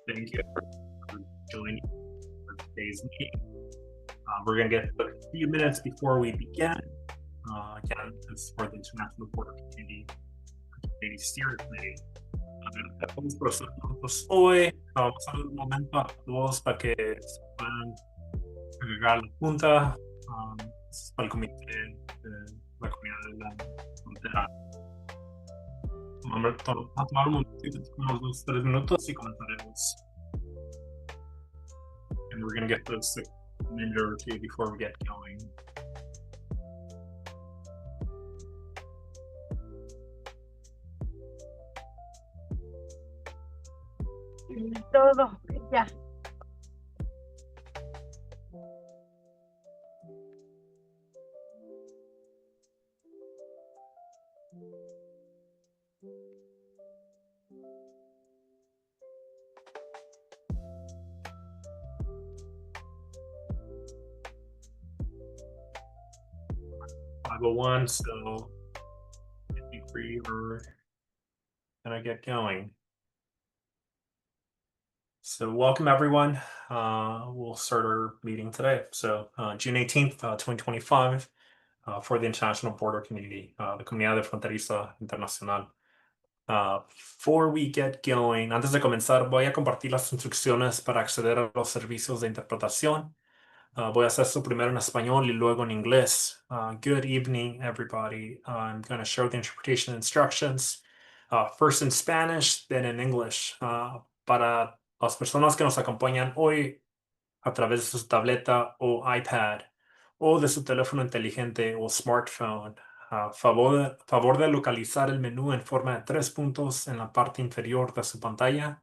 Thank you for joining for today's meeting. We're going to get a few minutes before we begin. Again, this is for the International Border Committee Steering Committee. Estamos procesando hoy. Vamos a dar un momento a todos para que se puedan agregar la junta para el comité de la comunidad de la frontera. Vamos a tomar un momentito, unos 2-3 minutos y comenzaremos. And we're going to get this a minute or two before we get going. Todo, ya. One, so I think we're gonna get going. So welcome everyone. We'll start our meeting today. So June 18th, 2025, for the International Border Community, the Comunidad de Fronteriza Internacional. Before we get going, antes de comenzar, voy a compartir las instrucciones para acceder a los servicios de interpretación. Voy a hacer esto primero en español y luego en inglés. Good evening, everybody. I'm going to show the interpretation instructions, first in Spanish, then in English. Para las personas que nos acompañan hoy a través de su tableta o iPad o de su teléfono inteligente o smartphone, favor de localizar el menú en forma de 3 puntos en la parte inferior de su pantalla.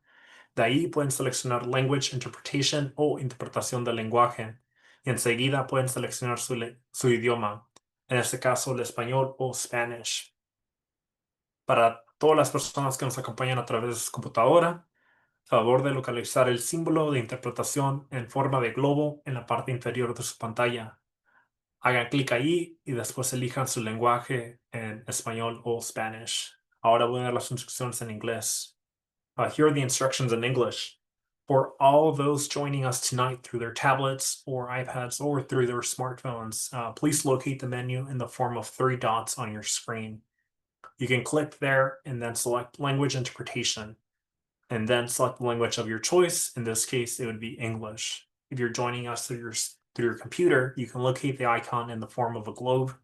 De ahí pueden seleccionar Language Interpretation o interpretación del lenguaje. Y enseguida pueden seleccionar su idioma, en este caso el español o Spanish. Para todas las personas que nos acompañan a través de su computadora, favor de localizar el símbolo de interpretación en forma de globo en la parte inferior de su pantalla. Hagan clic ahí y después elijan su lenguaje en español o Spanish. Ahora voy a dar las instrucciones en inglés. Here are the instructions in English. For all those joining us tonight through their tablets or iPads or through their smartphones, please locate the menu in the form of 3 dots on your screen. You can click there and then select Language Interpretation, and then select the language of your choice. In this case, it would be English. If you're joining us through your computer, you can locate the icon in the form of a globe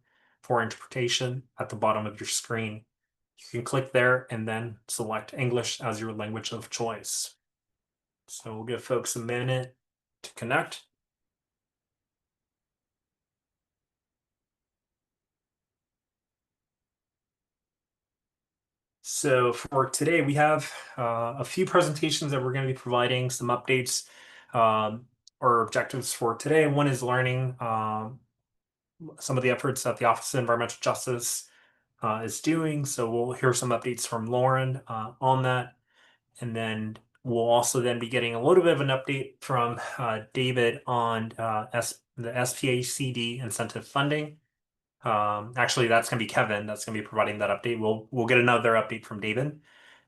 for interpretation at the bottom of your screen. You can click there and then select English as your language of choice. So we'll give folks a minute to connect. So for today, we have a few presentations that we're going to be providing, some updates or objectives for today. One is learning some of the efforts that the Office of Environmental Justice is doing. So we'll hear some updates from Lauren on that. And then we'll also then be getting a little bit of an update from David on the SDAPCD incentive funding. Actually, that's going to be Kevin that's going to be providing that update. We'll get another update from David.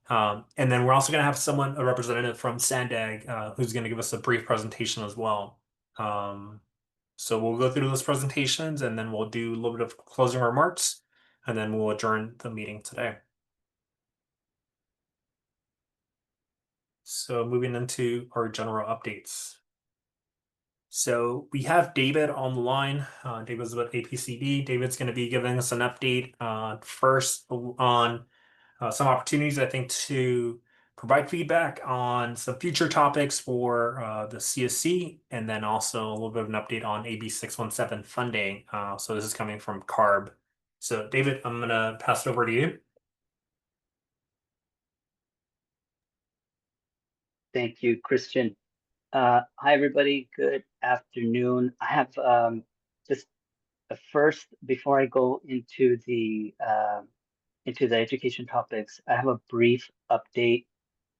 And then we're also going to have a representative from SANDAG, who's going to give us a brief presentation as well. So we'll go through those presentations and then we'll do a little bit of closing remarks and then we'll adjourn the meeting today. So moving into our general updates. So we have David on the line. David's about APCD. David's going to be giving us an update first on some opportunities, I think, to provide feedback on some future topics for the CSC, and then also a little bit of an update on AB617 funding. So this is coming from CARB. So David, I'm going to pass it over to you. Thank you, Christian. Hi, everybody. Good afternoon. I have just first, before I go into the education topics, I have a brief update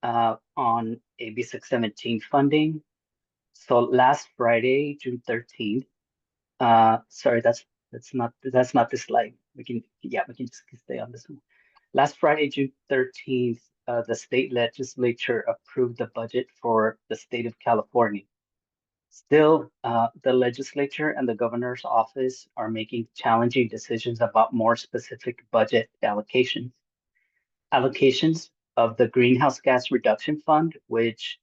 on AB617 funding. So last Friday, June 13th. Sorry, that's not the slide. We can just stay on this one. Last Friday, June 13th. the state legislature approved the budget for the state of California. Still, the legislature and the governor's office are making challenging decisions about more specific budget allocations. Allocations of the Greenhouse Gas Reduction Fund, which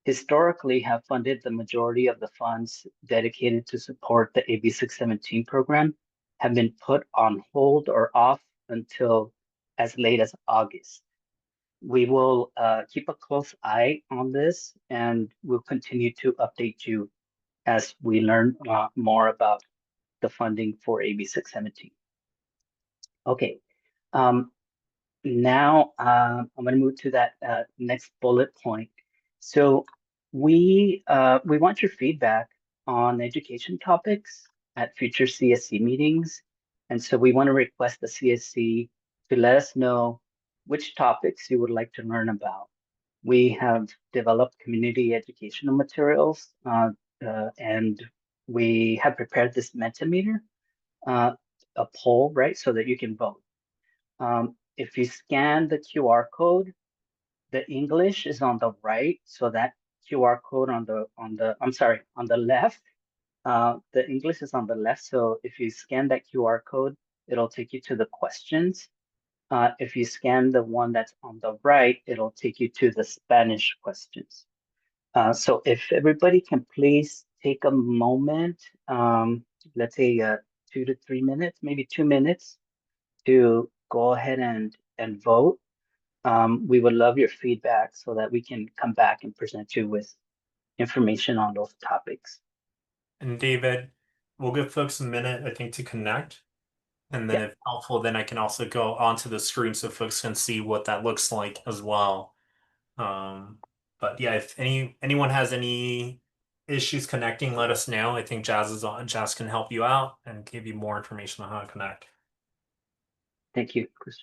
historically have funded the majority of the funds dedicated to support the AB617 program, have been put on hold or off until as late as August. We will keep a close eye on this, and we'll continue to update you as we learn more about the funding for AB617. Okay, now I'm going to move to that next bullet point. So we want your feedback on education topics at future CSC meetings. And so we want to request the CSC to let us know which topics you would like to learn about. We have developed community educational materials and we have prepared this Mentimeter, a poll, right, so that you can vote. If you scan the QR code, the English is on the right, so that QR code on the left. The English is on the left, so if you scan that QR code, it'll take you to the questions. If you scan the one that's on the right, it'll take you to the Spanish questions. So if everybody can please take a moment, let's say 2 to 3 minutes, maybe 2 minutes, to go ahead and vote. We would love your feedback so that we can come back and present you with information on those topics. And David, we'll give folks a minute, I think, to connect. And then if helpful, then I can also go onto the screen so folks can see what that looks like as well. But yeah, if anyone has any issues connecting, let us know. I think Jazz can help you out and give you more information on how to connect. Thank you, Chris.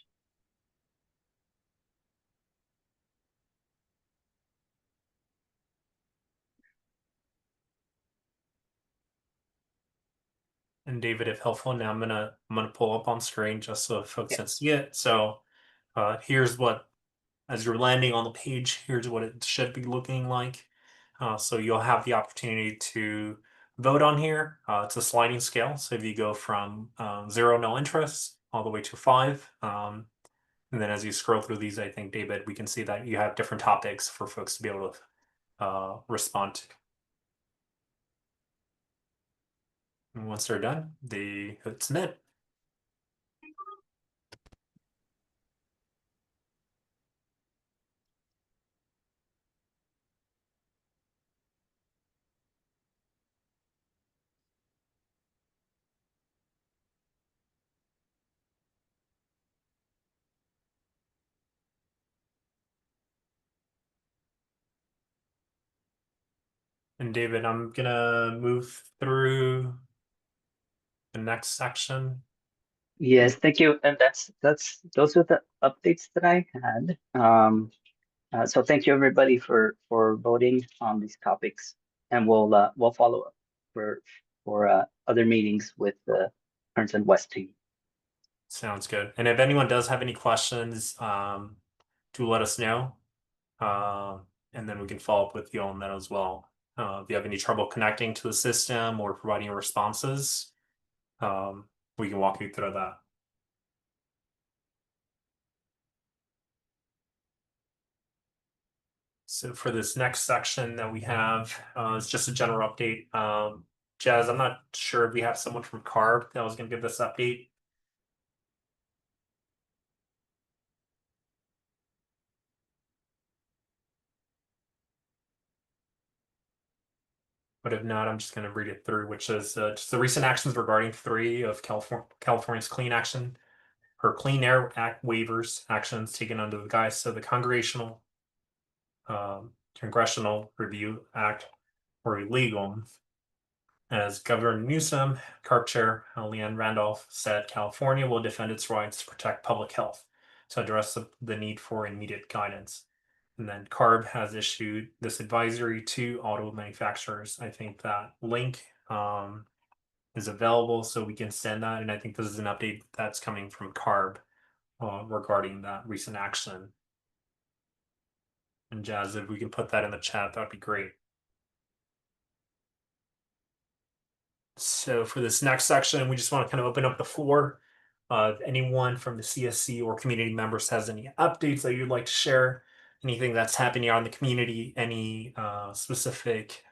And David, if helpful, now I'm gonna pull up on screen just so folks can see it. So here's what, as you're landing on the page, here's what it should be looking like. So you'll have the opportunity to vote on here. It's a sliding scale. So if you go from 0, no interest, all the way to 5. And then as you scroll through these, I think, David, we can see that you have different topics for folks to be able to respond to. And once they're done, they hit submit. And David, I'm gonna move through the next section. Yes, thank you. And those are the updates that I had. So thank you everybody for voting on these topics, and we'll follow up for other meetings with the Kearns and West team. Sounds good. And if anyone does have any questions, do let us know. And then we can follow up with you on that as well. If you have any trouble connecting to the system or providing responses, we can walk you through that. So for this next section that we have, it's just a general update. Jazz, I'm not sure if we have someone from CARB that was going to give this update. But if not, I'm just going to read it through, which is just the recent actions regarding 3 of California's Clean Air Act waivers actions taken under the guise of the Congressional Review Act were illegal. As Governor Newsom, CARB Chair Leanne Randolph said, California will defend its rights to protect public health to address the need for immediate guidance. And then CARB has issued this advisory to auto manufacturers. I think that link is available, so we can send that. And I think this is an update that's coming from CARB regarding that recent action. And Jazz, if we can put that in the chat, that would be great. So for this next section, we just want to kind of open up the floor. If anyone from the CSC or community members has any updates that you'd like to share, anything that's happening out in the community, any specific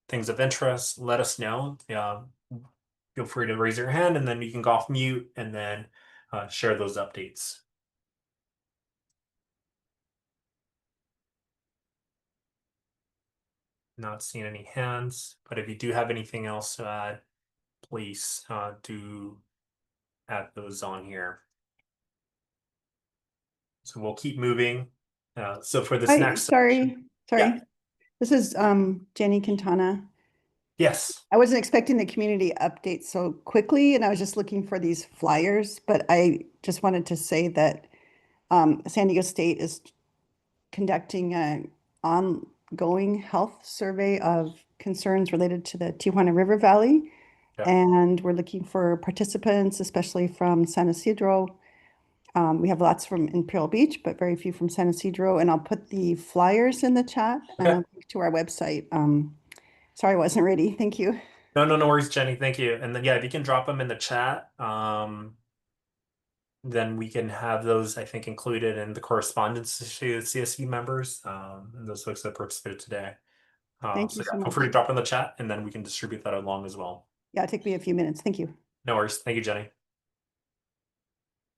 things of interest, let us know. Feel free to raise your hand and then you can go off mute and then share those updates. Not seeing any hands, but if you do have anything else to add, please do add those on here. So we'll keep moving. So for this next section, sorry. Yeah. This is Jenny Quintana. Yes. I wasn't expecting the community update so quickly, and I was just looking for these flyers, but I just wanted to say that San Diego State is conducting an ongoing health survey of concerns related to the Tijuana River Valley. Yeah. And we're looking for participants, especially from San Isidro. We have lots from Imperial Beach, but very few from San Isidro. And I'll put the flyers in the chat and Okay. a link to our website. Sorry, I wasn't ready. Thank you. No worries, Jenny. Thank you. And then, yeah, if you can drop them in the chat, then we can have those, I think, included in the correspondence to CSE members and those folks that participated today. Thank you so Feel much. free to drop in the chat and then we can distribute that along as well. Yeah, it'll take me a few minutes. Thank you. No worries. Thank you, Jenny.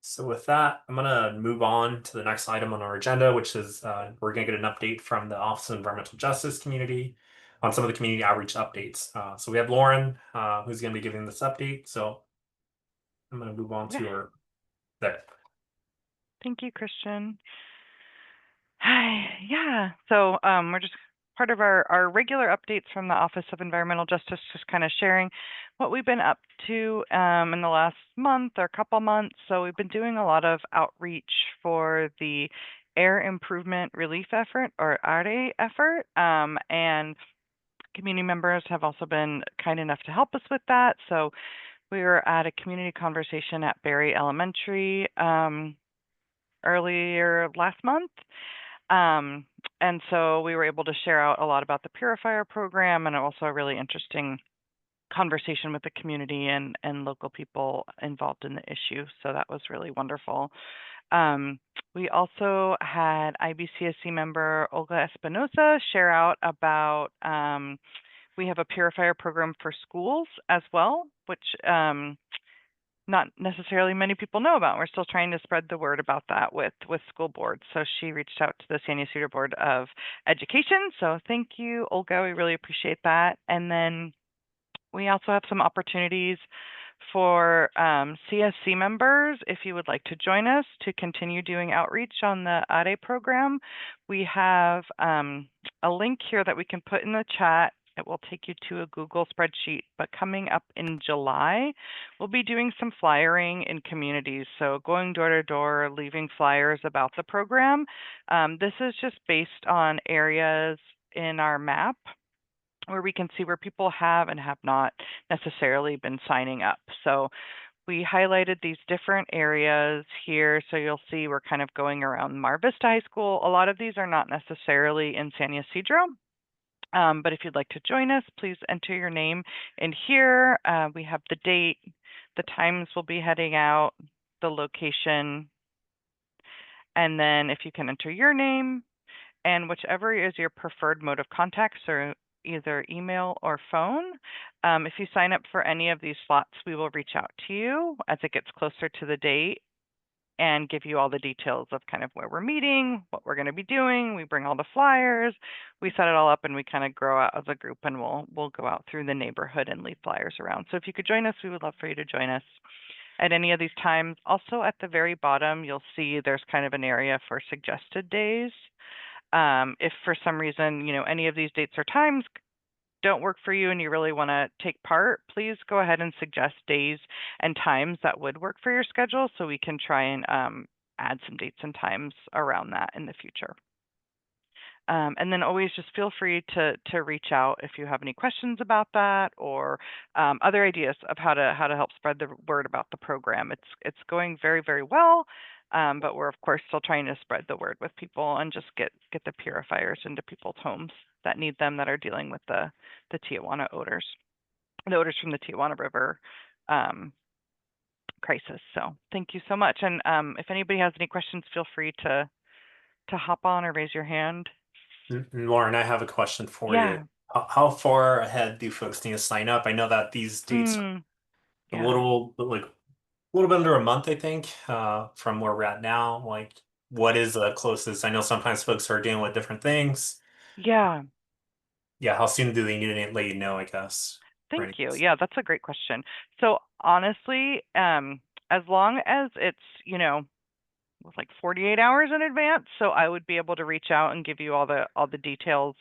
So with that, I'm going to move on to the next item on our agenda, which is we're going to get an update from the Office of Environmental Justice community on some of the community outreach updates. So we have Lauren, who's going to be giving this update. So I'm going to move on to her there. Thank you, Christian. Hi, yeah. So we're just part of our regular updates from the Office of Environmental Justice, just kind of sharing what we've been up to in the last month or couple months. So we've been doing a lot of outreach for the Air Improvement Relief Effort, or ARE effort, and community members have also been kind enough to help us with that. So we were at a community conversation at Berry Elementary earlier last month. And so we were able to share out a lot about the purifier program, and also a really interesting conversation with the community and local people involved in the issue. So that was really wonderful. We also had IBCSC member Olga Espinosa share out about we have a purifier program for schools as well, which not necessarily many people know about. We're still trying to spread the word about that with school boards. So she reached out to the San Ysidro Board of Education. So thank you, Olga. We really appreciate that. And then we also have some opportunities for CSC members, if you would like to join us to continue doing outreach on the ARE program. We have a link here that we can put in the chat. It will take you to a Google spreadsheet, but coming up in July, we'll be doing some flyering in communities. So going door to door, leaving flyers about the program. This is just based on areas in our map where we can see where people have and have not necessarily been signing up. So we highlighted these different areas here. So you'll see we're kind of going around Mar Vista High School. A lot of these are not necessarily in San Ysidro. But if you'd like to join us, please enter your name in here. We have the date, the times we'll be heading out, the location, and then if you can enter your name and whichever is your preferred mode of contact, so either email or phone. If you sign up for any of these slots, we will reach out to you as it gets closer to the date and give you all the details of kind of where we're meeting, what we're going to be doing. We bring all the flyers, we set it all up, and we kind of grow out as a group, and we'll go out through the neighborhood and leave flyers around. So if you could join us, we would love for you to join us at any of these times. Also at the very bottom, you'll see there's kind of an area for suggested days. If for some reason, any of these dates or times don't work for you and you really want to take part, please go ahead and suggest days and times that would work for your schedule so we can try and add some dates and times around that in the future. And then always just feel free to reach out if you have any questions about that or other ideas of how to help spread the word about the program. It's going very, very well. But we're of course still trying to spread the word with people and just get the purifiers into people's homes that need them, that are dealing with the Tijuana odors, the odors from the Tijuana River crisis. So thank you so much. And if anybody has any questions, feel free to hop on or raise your hand. Lauren, I have a question for Yeah. you. How far ahead do folks need to sign up? I know that these dates are a Yeah. little bit under a month, I think, from where we're at now. Like, what is the closest? I know sometimes folks are dealing with different things. Yeah. Yeah, how soon do they need to let you know, I guess? for Thank you. anything? Yeah, that's a great question. So honestly, as long as it's, like 48 hours in advance, so I would be able to reach out and give you all the details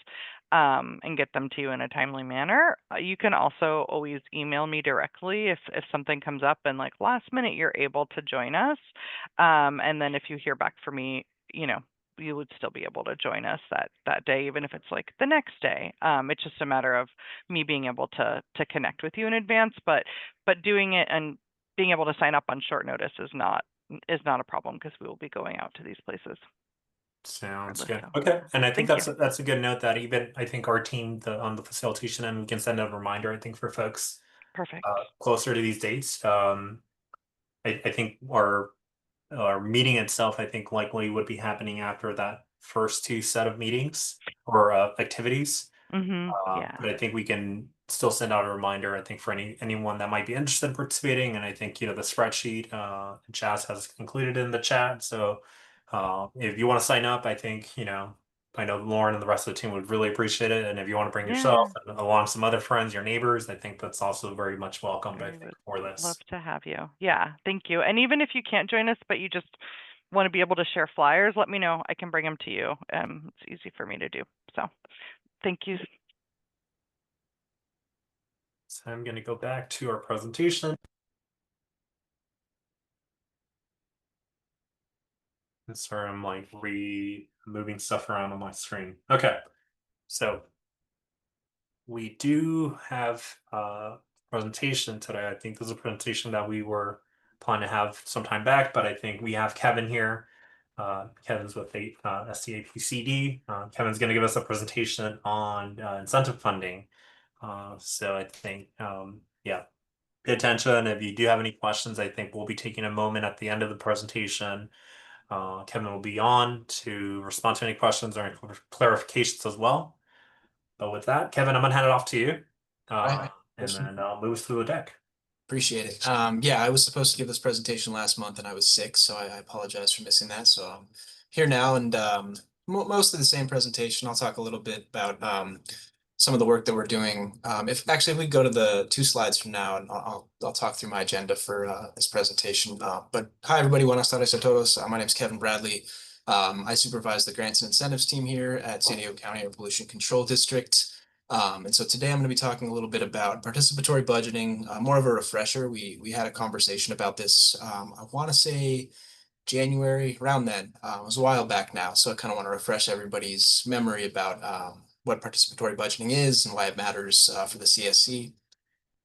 and get them to you in a timely manner. You can also always email me directly if something comes up and like last minute you're able to join us. And then if you hear back from me, you would still be able to join us that day, even if it's like the next day. It's just a matter of me being able to connect with you in advance, but doing it and being able to sign up on short notice is not a problem, because we will be going out to these places. Sounds regardless. good. So, Okay, and I think thank you. that's a good note that even I think our team on the facilitation end, we can send a reminder, I think, for folks Perfect. closer to these dates. I think our meeting itself, I think, likely would be happening after that first two set of meetings or activities. Yeah. But I think we can still send out a reminder, I think, for anyone that might be interested in participating. And I think, the spreadsheet Jazz has included in the chat. So if you want to sign up, I think, I know Lauren and the rest of the team would really appreciate it. And if you want to bring yourself and along some other friends, your neighbors, I think that's also very much welcomed, I think, for Love this. to have you. Yeah, thank you. And even if you can't join us, but you just want to be able to share flyers, let me know. I can bring them to you. It's easy for me to do. So thank you. So I'm going to go back to our presentation. And sorry, I'm like moving stuff around on my screen. Okay, so we do have a presentation today. I think this is a presentation that we were planning to have some time back, but I think we have Kevin here. Kevin's with the SDAPCD. Kevin's going to give us a presentation on incentive funding. So I think, yeah, pay attention. If you do have any questions, I think we'll be taking a moment at the end of the presentation. Kevin will be on to respond to any questions or any clarifications as well. But with that, Kevin, I'm gonna hand it off to you. Right. And then I'll move us through the deck. Appreciate it. Yeah, I was supposed to give this presentation last month and I was sick, so I apologize for missing that. So I'm here now, and most of the same presentation. I'll talk a little bit about some of the work that we're doing. If we go to the 2 slides from now, and I'll talk through my agenda for this presentation. But hi everybody, buenas tardes a todos. My name is Kevin Bradley. I supervise the grants and incentives team here at San Diego County Air Pollution Control District. And so today I'm going to be talking a little bit about participatory budgeting, more of a refresher. We had a conversation about this, I want to say January, around then. It was a while back now, so I kind of want to refresh everybody's memory about what participatory budgeting is and why it matters for the CSC.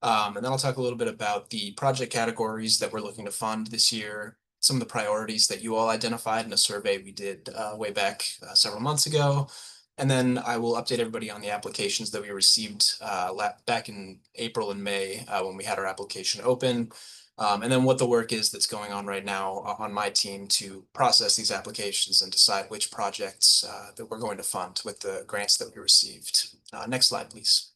And then I'll talk a little bit about the project categories that we're looking to fund this year, some of the priorities that you all identified in a survey we did way back several months ago. And then I will update everybody on the applications that we received back in April and May when we had our application open. And then what the work is that's going on right now on my team to process these applications and decide which projects that we're going to fund with the grants that we received. Next slide, please.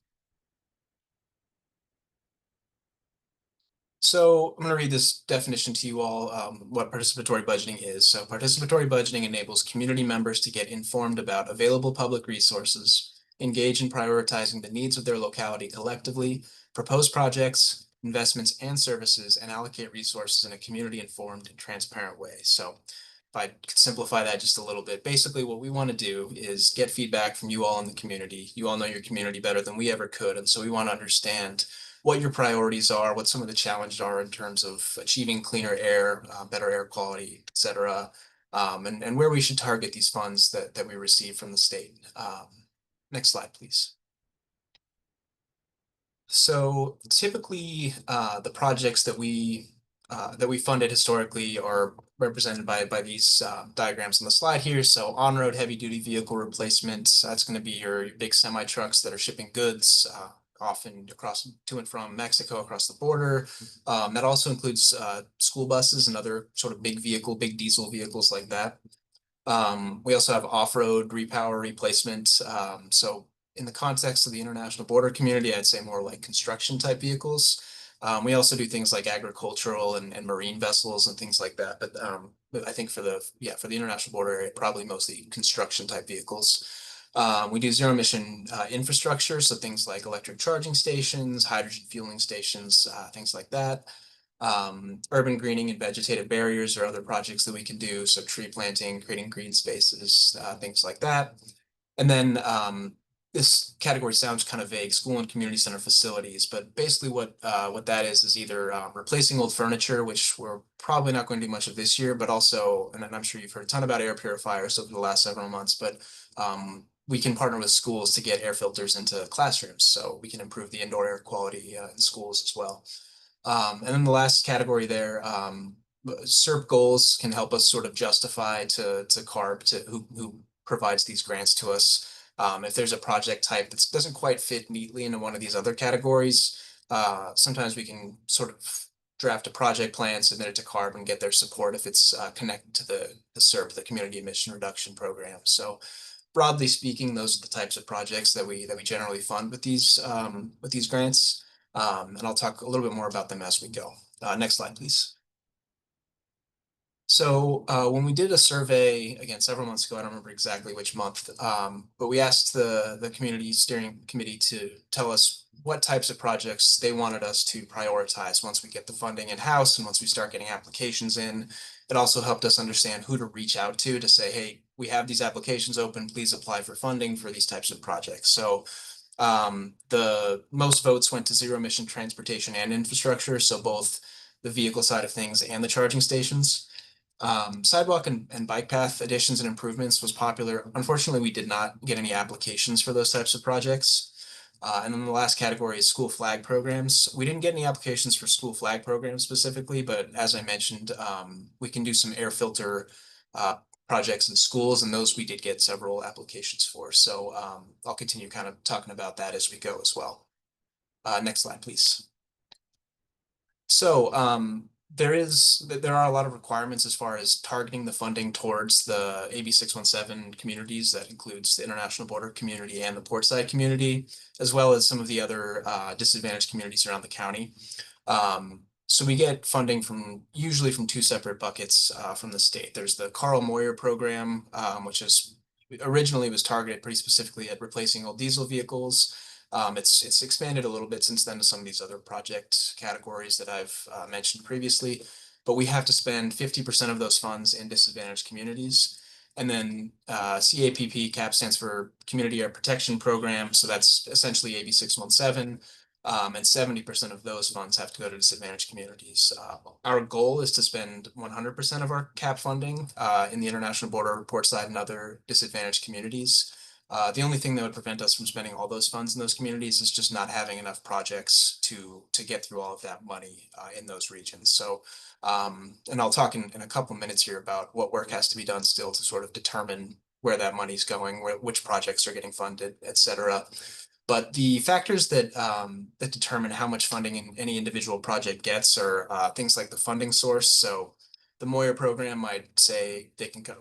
So I'm going to read this definition to you all, what participatory budgeting is. So participatory budgeting enables community members to get informed about available public resources, engage in prioritizing the needs of their locality collectively, propose projects, investments, and services, and allocate resources in a community-informed and transparent way. So if I could simplify that just a little bit, basically what we want to do is get feedback from you all in the community. You all know your community better than we ever could, and so we want to understand what your priorities are, what some of the challenges are in terms of achieving cleaner air, better air quality, et cetera, and where we should target these funds that we receive from the state. Next slide, please. So typically, the projects that we that we funded historically are represented by these diagrams on the slide here. So on-road heavy-duty vehicle replacement, that's going to be your big semi-trucks that are shipping goods, often across to and from Mexico, across the border. That also includes school buses and other sort of big diesel vehicles like that. We also have off-road repower replacement. So in the context of the international border community, I'd say more like construction type vehicles. We also do things like agricultural and marine vessels and things like that. But I think for the international border area, probably mostly construction type vehicles. We do zero emission infrastructure, so things like electric charging stations, hydrogen fueling stations, things like that. Urban greening and vegetative barriers are other projects that we can do. So tree planting, creating green spaces, things like that. And then this category sounds kind of vague, school and community center facilities, but basically what that is either replacing old furniture, which we're probably not going to do much of this year, but also, and I'm sure you've heard a ton about air purifiers over the last several months, but we can partner with schools to get air filters into classrooms, so we can improve the indoor air quality in schools as well. And then the last category there, CERP goals can help us sort of justify to CARB, who provides these grants to us. If there's a project type that doesn't quite fit neatly into one of these other categories, sometimes we can sort of draft a project plan, submit it to CARB, and get their support if it's connected to the CERP, the Community Emission Reduction Program. So broadly speaking, those are the types of projects that we generally fund with these grants. And I'll talk a little bit more about them as we go. Next slide, please. So when we did a survey, again, several months ago, I don't remember exactly which month, but we asked the community steering committee to tell us what types of projects they wanted us to prioritize once we get the funding in-house and once we start getting applications in. It also helped us understand who to reach out to say, hey, we have these applications open, please apply for funding for these types of projects. So the most votes went to zero emission transportation and infrastructure, so both the vehicle side of things and the charging stations. Sidewalk and bike path additions and improvements was popular. Unfortunately, we did not get any applications for those types of projects. And then the last category is school flag programs. We didn't get any applications for school flag programs specifically, but as I mentioned, we can do some air filter projects in schools, and those we did get several applications for. So I'll continue kind of talking about that as we go as well. Next slide, please. So there are a lot of requirements as far as targeting the funding towards the AB617 communities. That includes the international border community and the portside community, as well as some of the other disadvantaged communities around the county. So we get funding usually from two separate buckets from the state. There's the Carl Moyer program, which originally was targeted pretty specifically at replacing old diesel vehicles. It's expanded a little bit since then to some of these other project categories that I've mentioned previously, but we have to spend 50% of those funds in disadvantaged communities. And then CAPP, CAP stands for Community Air Protection Program, so that's essentially AB617, and 70% of those funds have to go to disadvantaged communities. Our goal is to spend 100% of our CAP funding in the international border, portside, and other disadvantaged communities. The only thing that would prevent us from spending all those funds in those communities is just not having enough projects to get through all of that money in those regions. So, and I'll talk in a couple minutes here about what work has to be done still to sort of determine where that money's going, which projects are getting funded, et cetera. But the factors that determine how much funding any individual project gets are things like the funding source. So the Moyer program might say they can cover,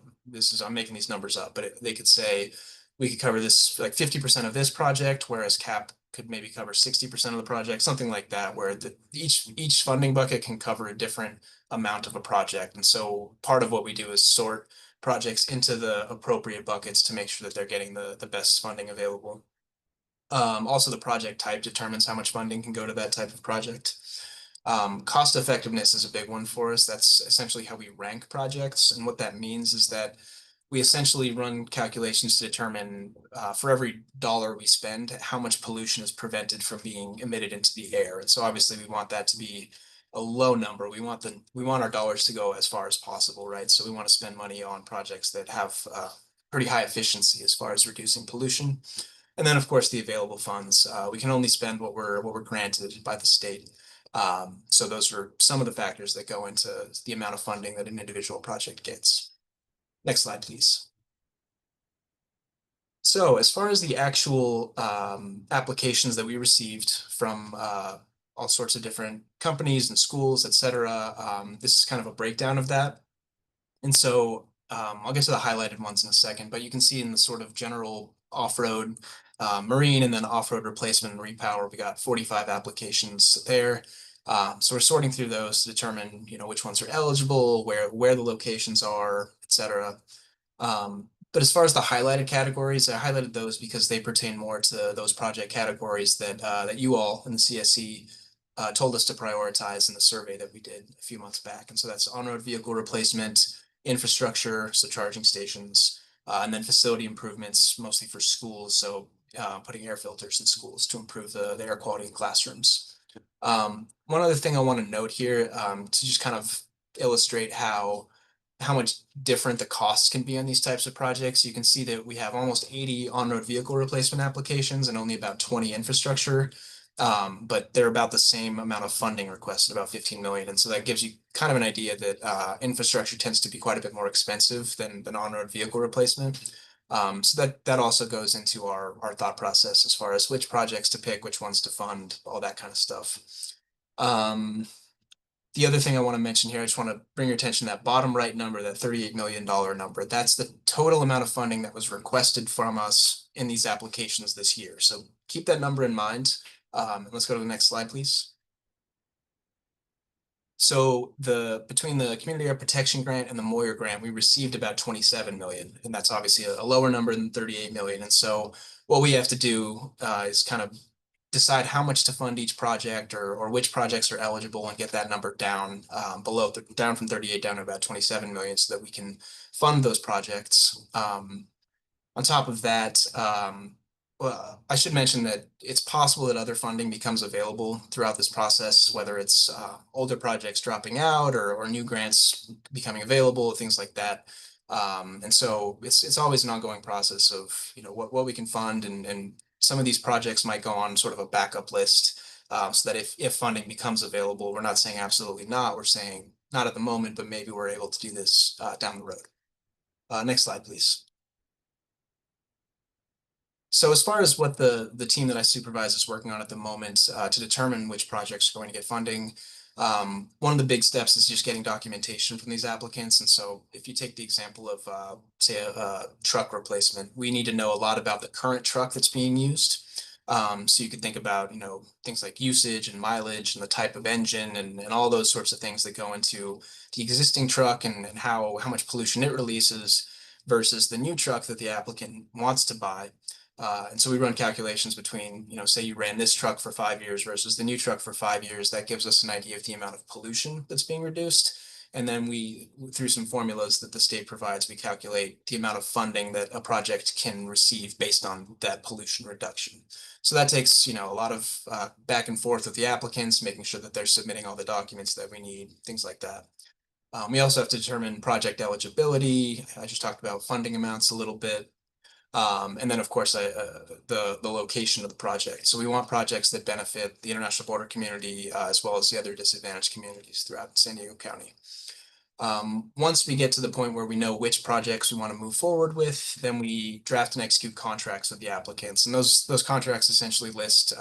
I'm making these numbers up, but they could say, we could cover this like 50% of this project, whereas CAP could maybe cover 60% of the project, something like that, where each funding bucket can cover a different amount of a project. And so part of what we do is sort projects into the appropriate buckets to make sure that they're getting the best funding available. Also, the project type determines how much funding can go to that type of project. Cost effectiveness is a big one for us. That's essentially how we rank projects. And what that means is that we essentially run calculations to determine for every dollar we spend, how much pollution is prevented from being emitted into the air. And so obviously we want that to be a low number. We want our dollars to go as far as possible, right? So we want to spend money on projects that have pretty high efficiency as far as reducing pollution. And then of course the available funds. We can only spend what we're granted by the state. So those are some of the factors that go into the amount of funding that an individual project gets. Next slide, please. So as far as the actual applications that we received from all sorts of different companies and schools, et cetera, this is kind of a breakdown of that. And so I'll get to the highlighted ones in a second, but you can see in the sort of general off-road, marine, and then off-road replacement and repower, we got 45 applications there. So we're sorting through those to determine, which ones are eligible, where the locations are, et cetera. But as far as the highlighted categories, I highlighted those because they pertain more to those project categories that you all in the CSE told us to prioritize in the survey that we did a few months back. And so that's on-road vehicle replacement, infrastructure, so charging stations, and then facility improvements, mostly for schools. So putting air filters in schools to improve the air quality in classrooms. One other thing I want to note here to just kind of illustrate how much different the costs can be on these types of projects. You can see that we have almost 80 on-road vehicle replacement applications and only about 20 infrastructure. But they're about the same amount of funding requested, about 15 million. And so that gives you kind of an idea that infrastructure tends to be quite a bit more expensive than on-road vehicle replacement. So that also goes into our thought process as far as which projects to pick, which ones to fund, all that kind of stuff. The other thing I want to mention here, I just want to bring your attention to that bottom right number, that $38 million number. That's the total amount of funding that was requested from us in these applications this year. So keep that number in mind. Let's go to the next slide, please. So between the Community Air Protection Grant and the Moyer Grant, we received about 27 million, and that's obviously a lower number than 38 million. And so what we have to do is kind of decide how much to fund each project or which projects are eligible and get that number down down from 38 down to about 27 million so that we can fund those projects. On top of that, well, I should mention that it's possible that other funding becomes available throughout this process, whether it's older projects dropping out or new grants becoming available, things like that. And so it's always an ongoing process of what we can fund, and some of these projects might go on sort of a backup list so that if funding becomes available, we're not saying absolutely not, we're saying not at the moment, but maybe we're able to do this down the road. Next slide, please. So as far as what the team that I supervise is working on at the moment to determine which projects are going to get funding, one of the big steps is just getting documentation from these applicants. And so if you take the example of, say, a truck replacement, we need to know a lot about the current truck that's being used. So you could think about, things like usage and mileage and the type of engine and all those sorts of things that go into the existing truck and how much pollution it releases versus the new truck that the applicant wants to buy. And so we run calculations between, say you ran this truck for 5 years versus the new truck for 5 years. That gives us an idea of the amount of pollution that's being reduced. And then through some formulas that the state provides, we calculate the amount of funding that a project can receive based on that pollution reduction. So that takes, a lot of back and forth with the applicants, making sure that they're submitting all the documents that we need, things like that. We also have to determine project eligibility. I just talked about funding amounts a little bit. And then, of course, the location of the project. So we want projects that benefit the international border community as well as the other disadvantaged communities throughout San Diego County. Once we get to the point where we know which projects we want to move forward with, then we draft and execute contracts with the applicants. And those contracts essentially list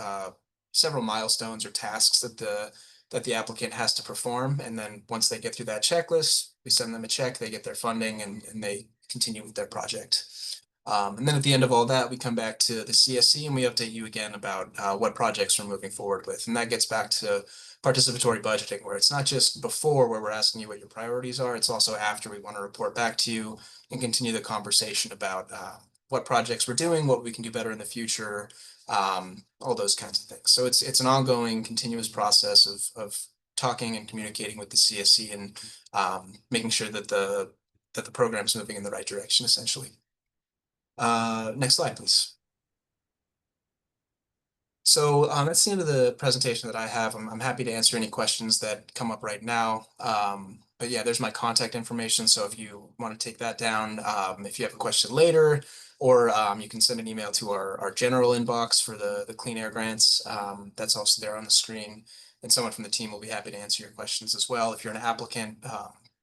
several milestones or tasks that the applicant has to perform. And then once they get through that checklist, we send them a check, they get their funding, and they continue with their project. And then at the end of all that, we come back to the CSE and we update you again about what projects we're moving forward with. And that gets back to participatory budgeting, where it's not just before where we're asking you what your priorities are, it's also after we want to report back to you and continue the conversation about what projects we're doing, what we can do better in the future, all those kinds of things. So it's an ongoing, continuous process of talking and communicating with the CSE and making sure that the program's moving in the right direction, essentially. Next slide, please. So that's the end of the presentation that I have. I'm happy to answer any questions that come up right now. But yeah, there's my contact information. So if you want to take that down, if you have a question later, or you can send an email to our general inbox for the clean air grants. That's also there on the screen. and someone from the team will be happy to answer your questions as well. If you're an applicant,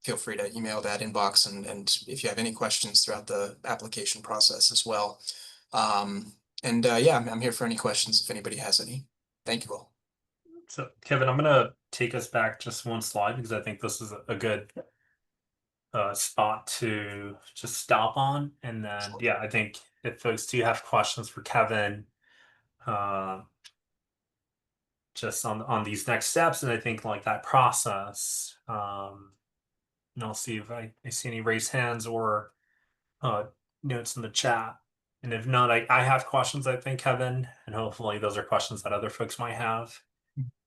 feel free to email that inbox, and if you have any questions throughout the application process as well. Yeah, I'm here for any questions if anybody has any. Thank you all. So Kevin, I'm gonna take us back just one slide because I think this is a good spot to just stop on. And then, yeah, I think if folks do have questions for Kevin, just on these next steps, and I think like that process, and I'll see if I see any raised hands or notes in the chat. And if not, I have questions, I think, Kevin, and hopefully those are questions that other folks might have.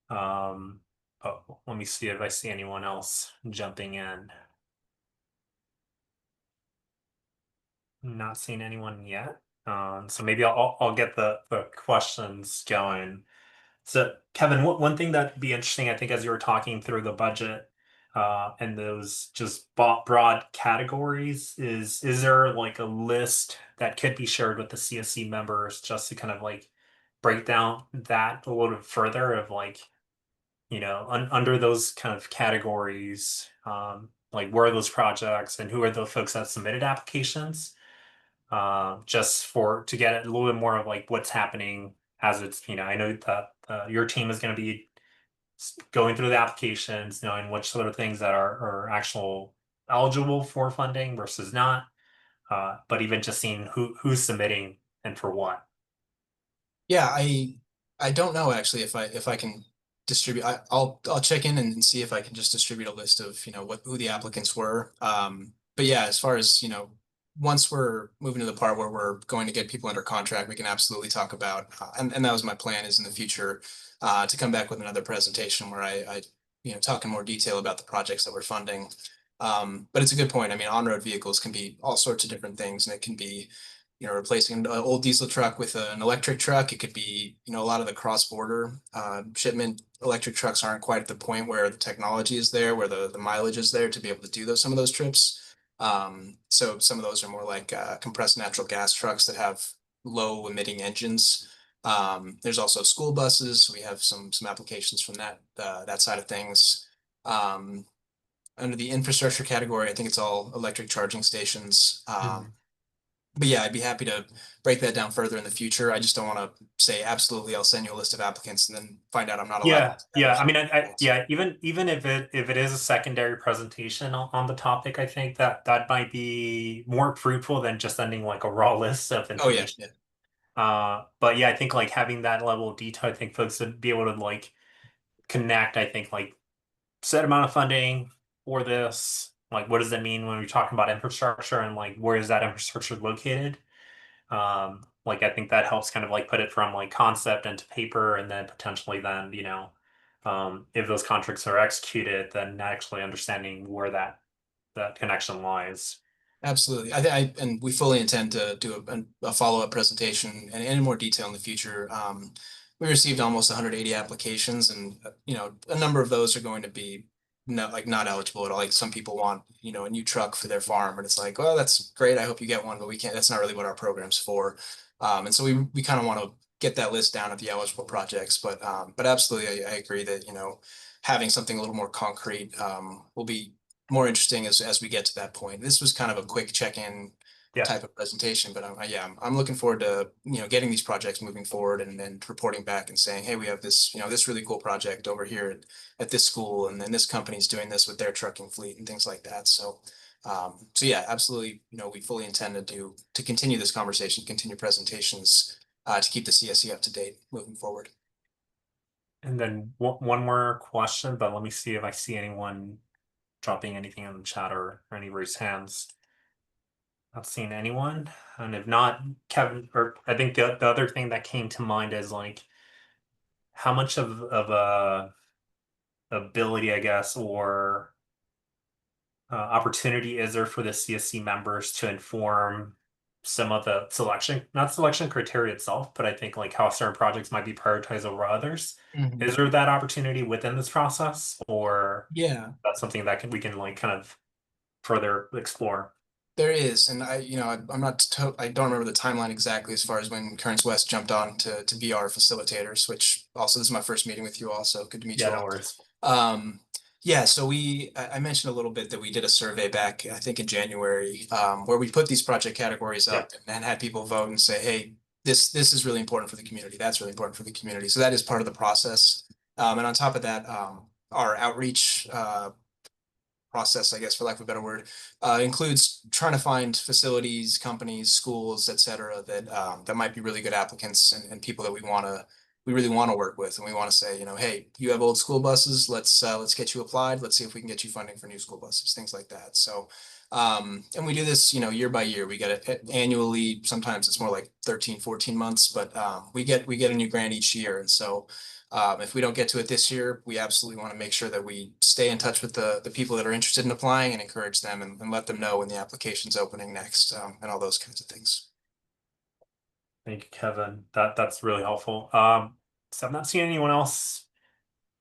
But let me see if I see anyone else jumping in. Not seeing anyone yet. So maybe I'll get the questions going. So Kevin, one thing that'd be interesting, I think, as you were talking through the budget and those just broad categories, is there like a list that could be shared with the CSC members just to kind of like break down that a little bit further of like, you know, under those kind of categories, like where are those projects and who are the folks that submitted applications? Just to get a little bit more of like what's happening as it's, you know, I know that your team is going to be going through the applications, knowing which sort of things that are actual eligible for funding versus not. But even just seeing who's submitting and for what. Yeah, I don't know actually if I can distribute. I'll check in and see if I can just distribute a list of, you know, who the applicants were. But yeah, as far as, you know, once we're moving to the part where we're going to get people under contract, we can absolutely talk about, and that was my plan, is in the future to come back with another presentation where I you know, talk in more detail about the projects that we're funding. But it's a good point. I mean, on-road vehicles can be all sorts of different things, and it can be, you know, replacing an old diesel truck with an electric truck. It could be, you know, a lot of the cross-border shipment electric trucks aren't quite at the point where the technology is there, where the mileage is there to be able to do some of those trips. So some of those are more like compressed natural gas trucks that have low emitting engines. There's also school buses. We have some applications from that side of things. Under the infrastructure category, I think it's all electric charging stations. But yeah, I'd be happy to break that down further in the future. I just don't want to say absolutely I'll send you a list of applicants and then find out I'm not allowed. Yeah. I mean, yeah, even if it is a secondary presentation on the topic, I think that might be more fruitful than just sending like a raw list of information. Oh yeah. But yeah, I think like having that level of detail, I think folks would be able to like connect, I think, like set amount of funding for this, like what does it mean when we're talking about infrastructure and like where is that infrastructure located? Like I think that helps kind of like put it from like concept into paper, and then potentially then, you know, if those contracts are executed, then actually understanding where that connection lies. Absolutely. And we fully intend to do a follow-up presentation and in more detail in the future. We received almost 180 applications, and you know, a number of those are going to be not eligible at all. Like some people want, you know, a new truck for their farm, and it's like, well, that's great. I hope you get one, but we can't. That's not really what our program's for. And so we kind of want to get that list down of the eligible projects. But absolutely, I agree that, you know, having something a little more concrete will be more interesting as we get to that point. This was kind of a quick check-in type of presentation, but I'm looking forward to, you know, getting these projects moving forward and then reporting back and saying, hey, we have this, you know, this really cool project over here at this school, and then this company's doing this with their trucking fleet and things like that. So yeah, absolutely, you know, we fully intend to continue this conversation, continue presentations to keep the CSE up to date moving forward. And then one more question, but let me see if I see anyone dropping anything in the chat or any raised hands. Not seeing anyone. And if not, Kevin, or I think the other thing that came to mind is like how much of a ability, I guess, or opportunity is there for the CSC members to inform some of the not selection criteria itself, but I think like how certain projects might be prioritized over others. Is there that opportunity within this process, or Yeah, that's something that we can like kind of further explore? There is, and I'm not, I don't remember the timeline exactly as far as when Currents West jumped on to be our facilitators, which also this is my first meeting with you all, so good to meet you Yeah, no all. worries. Yeah, so I mentioned a little bit that we did a survey back, I think in January, where we put these project categories up and had people vote and say, hey, this is really important for the community. That's really important for the community. So that is part of the process. And on top of that, our outreach process, I guess, for lack of a better word, includes trying to find facilities, companies, schools, et cetera, that might be really good applicants and people that we really want to work with, and we want to say, hey, you have old school buses, let's get you applied, let's see if we can get you funding for new school buses, things like that. So and we do this, year by year. We get it annually. Sometimes it's more like 13, 14 months, but we get a new grant each year. And so if we don't get to it this year, we absolutely want to make sure that we stay in touch with the people that are interested in applying and encourage them and let them know when the application's opening next, and all those kinds of things. Thank you, Kevin. That's really helpful. So I'm not seeing anyone else.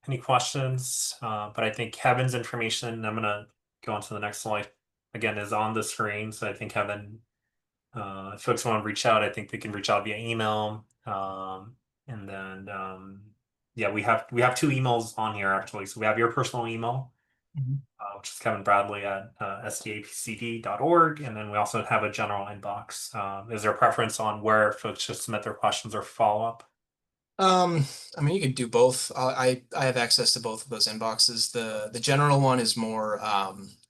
Any questions? But I think Kevin's information, I'm gonna go on to the next slide, again, is on the screen. So I think Kevin, if folks want to reach out, I think they can reach out via email. And then yeah, we have 2 emails on here actually. So we have your personal email, which is Kevin Bradley at SDAPCD.org, and then we also have a general inbox. Is there a preference on where folks should submit their questions or follow up? I mean, you could do both. I have access to both of those inboxes. The general one is more,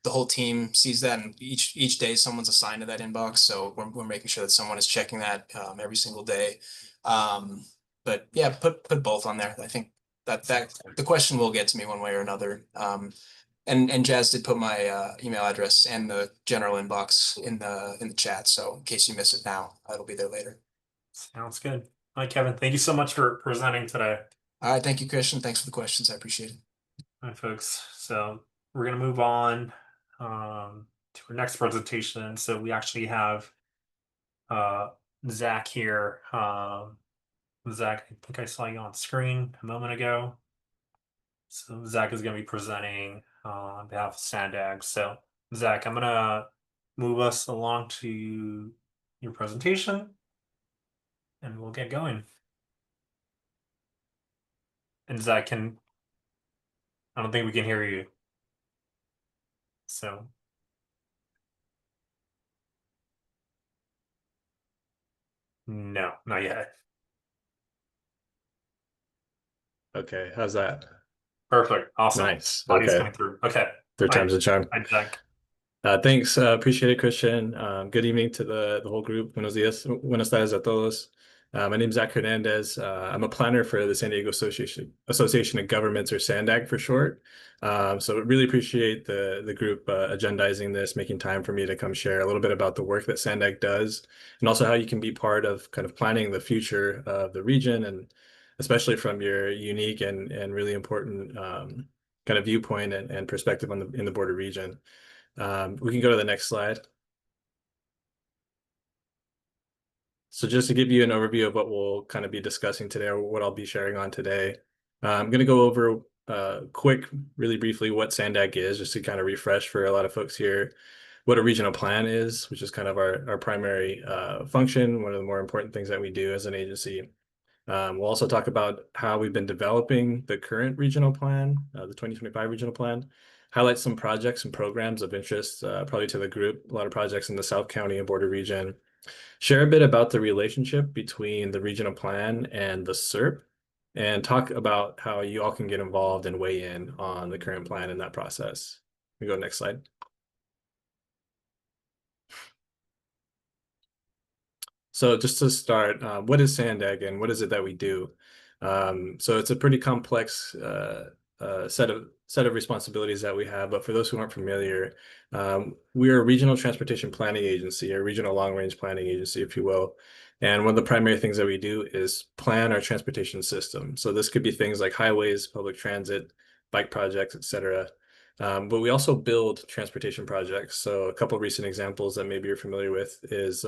the whole team sees that, and each day someone's assigned to that inbox. So we're making sure that someone is checking that every single day. But yeah, put both on there. I think that the question will get to me one way or another. And Jazz did put my email address and the general inbox in the chat. So in case you miss it now, it'll be there later. Sounds good. Hi, Kevin. Thank you so much for presenting today. All right, thank you, Christian. Thanks for the questions. I appreciate it. All right, folks. So we're gonna move on to our next presentation. So we actually have Zach here. Zach, I think I saw you on screen a moment ago. So Zach is going to be presenting on behalf of SANDAG. So Zach, I'm going to move us along to your presentation and we'll get going. And Zach, I don't think we can hear you. So. No, not yet. Okay, how's that? Perfect. Awesome. Nice. Body's Okay. coming through. Okay. Third time's a charm. Hi, Zach. Thanks. Appreciate it, Christian. Good evening to the whole group. Buenos dias. Buenas tardes a todos. My name is Zach Hernandez. I'm a planner for the San Diego Association of Governments, or SANDAG for short. So really appreciate the group agendizing this, making time for me to come share a little bit about the work that SANDAG does, and also how you can be part of kind of planning the future of the region, and especially from your unique and really important kind of viewpoint and perspective in the border region. We can go to the next slide. So just to give you an overview of what we'll kind of be discussing today, or what I'll be sharing on today, I'm going to go over really briefly what SANDAG is, just to kind of refresh for a lot of folks here, what a regional plan is, which is kind of our primary function, one of the more important things that we do as an agency. We'll also talk about how we've been developing the current regional plan, the 2025 regional plan, highlight some projects and programs of interest, probably to the group, a lot of projects in the South County and border region, share a bit about the relationship between the regional plan and the CERP, and talk about how you all can get involved and weigh in on the current plan in that process. We go next slide. So just to start, what is SANDAG and what is it that we do? So it's a pretty complex set of responsibilities that we have, but for those who aren't familiar, we're a regional transportation planning agency, a regional long-range planning agency, if you will. And one of the primary things that we do is plan our transportation system. So this could be things like highways, public transit, bike projects, et cetera. But we also build transportation projects. So a couple of recent examples that maybe you're familiar with is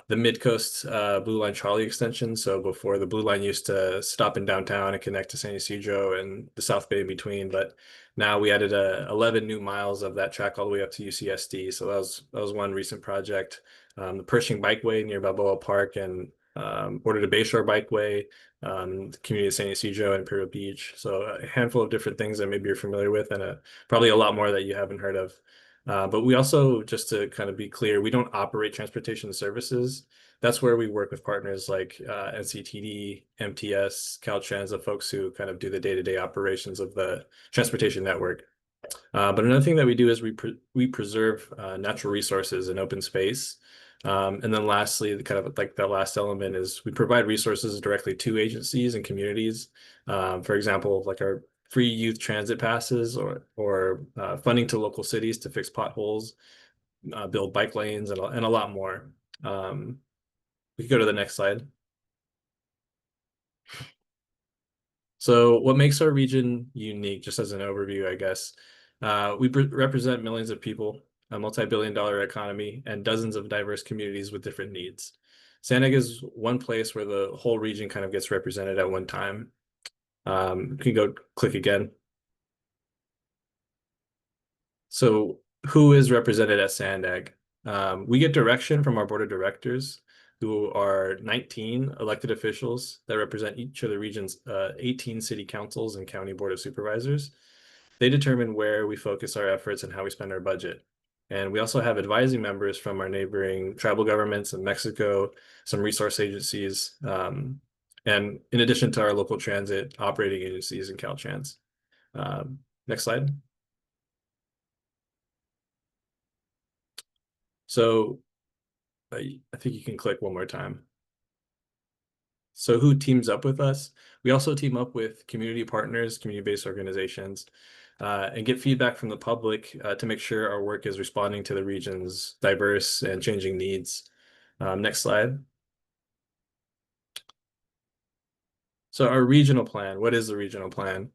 the Mid-Coast Blue Line trolley extension. So before, the Blue Line used to stop in downtown and connect to San Ysidro and the South Bay in between, but now we added 11 new miles of that track all the way up to UCSD. So that was one recent project. The Pershing Bikeway near Balboa Park and Border to Bayshore Bikeway, the community of San Ysidro and Imperial Beach. So a handful of different things that maybe you're familiar with, and probably a lot more that you haven't heard of. But we also, just to kind of be clear, we don't operate transportation services. That's where we work with partners like NCTD, MTS, Caltrans, the folks who kind of do the day-to-day operations of the transportation network. But another thing that we do is we preserve natural resources and open space. And then lastly, the kind of like that last element is we provide resources directly to agencies and communities. For example, like our free youth transit passes or funding to local cities to fix potholes, build bike lanes, and a lot more. We can go to the next slide. So what makes our region unique, just as an overview, I guess, we represent millions of people, a multi-billion-dollar economy, and dozens of diverse communities with different needs. SANDAG is one place where the whole region kind of gets represented at one time. You can go click again. So who is represented at SANDAG? We get direction from our board of directors, who are 19 elected officials that represent each of the region's 18 city councils and county board of supervisors. They determine where we focus our efforts and how we spend our budget. And we also have advising members from our neighboring tribal governments in Mexico, some resource agencies, and in addition to our local transit operating agencies and Caltrans. Next slide. So I think you can click one more time. So who teams up with us? We also team up with community partners, community-based organizations, and get feedback from the public to make sure our work is responding to the region's diverse and changing needs. Next slide. So our regional plan, what is the regional plan?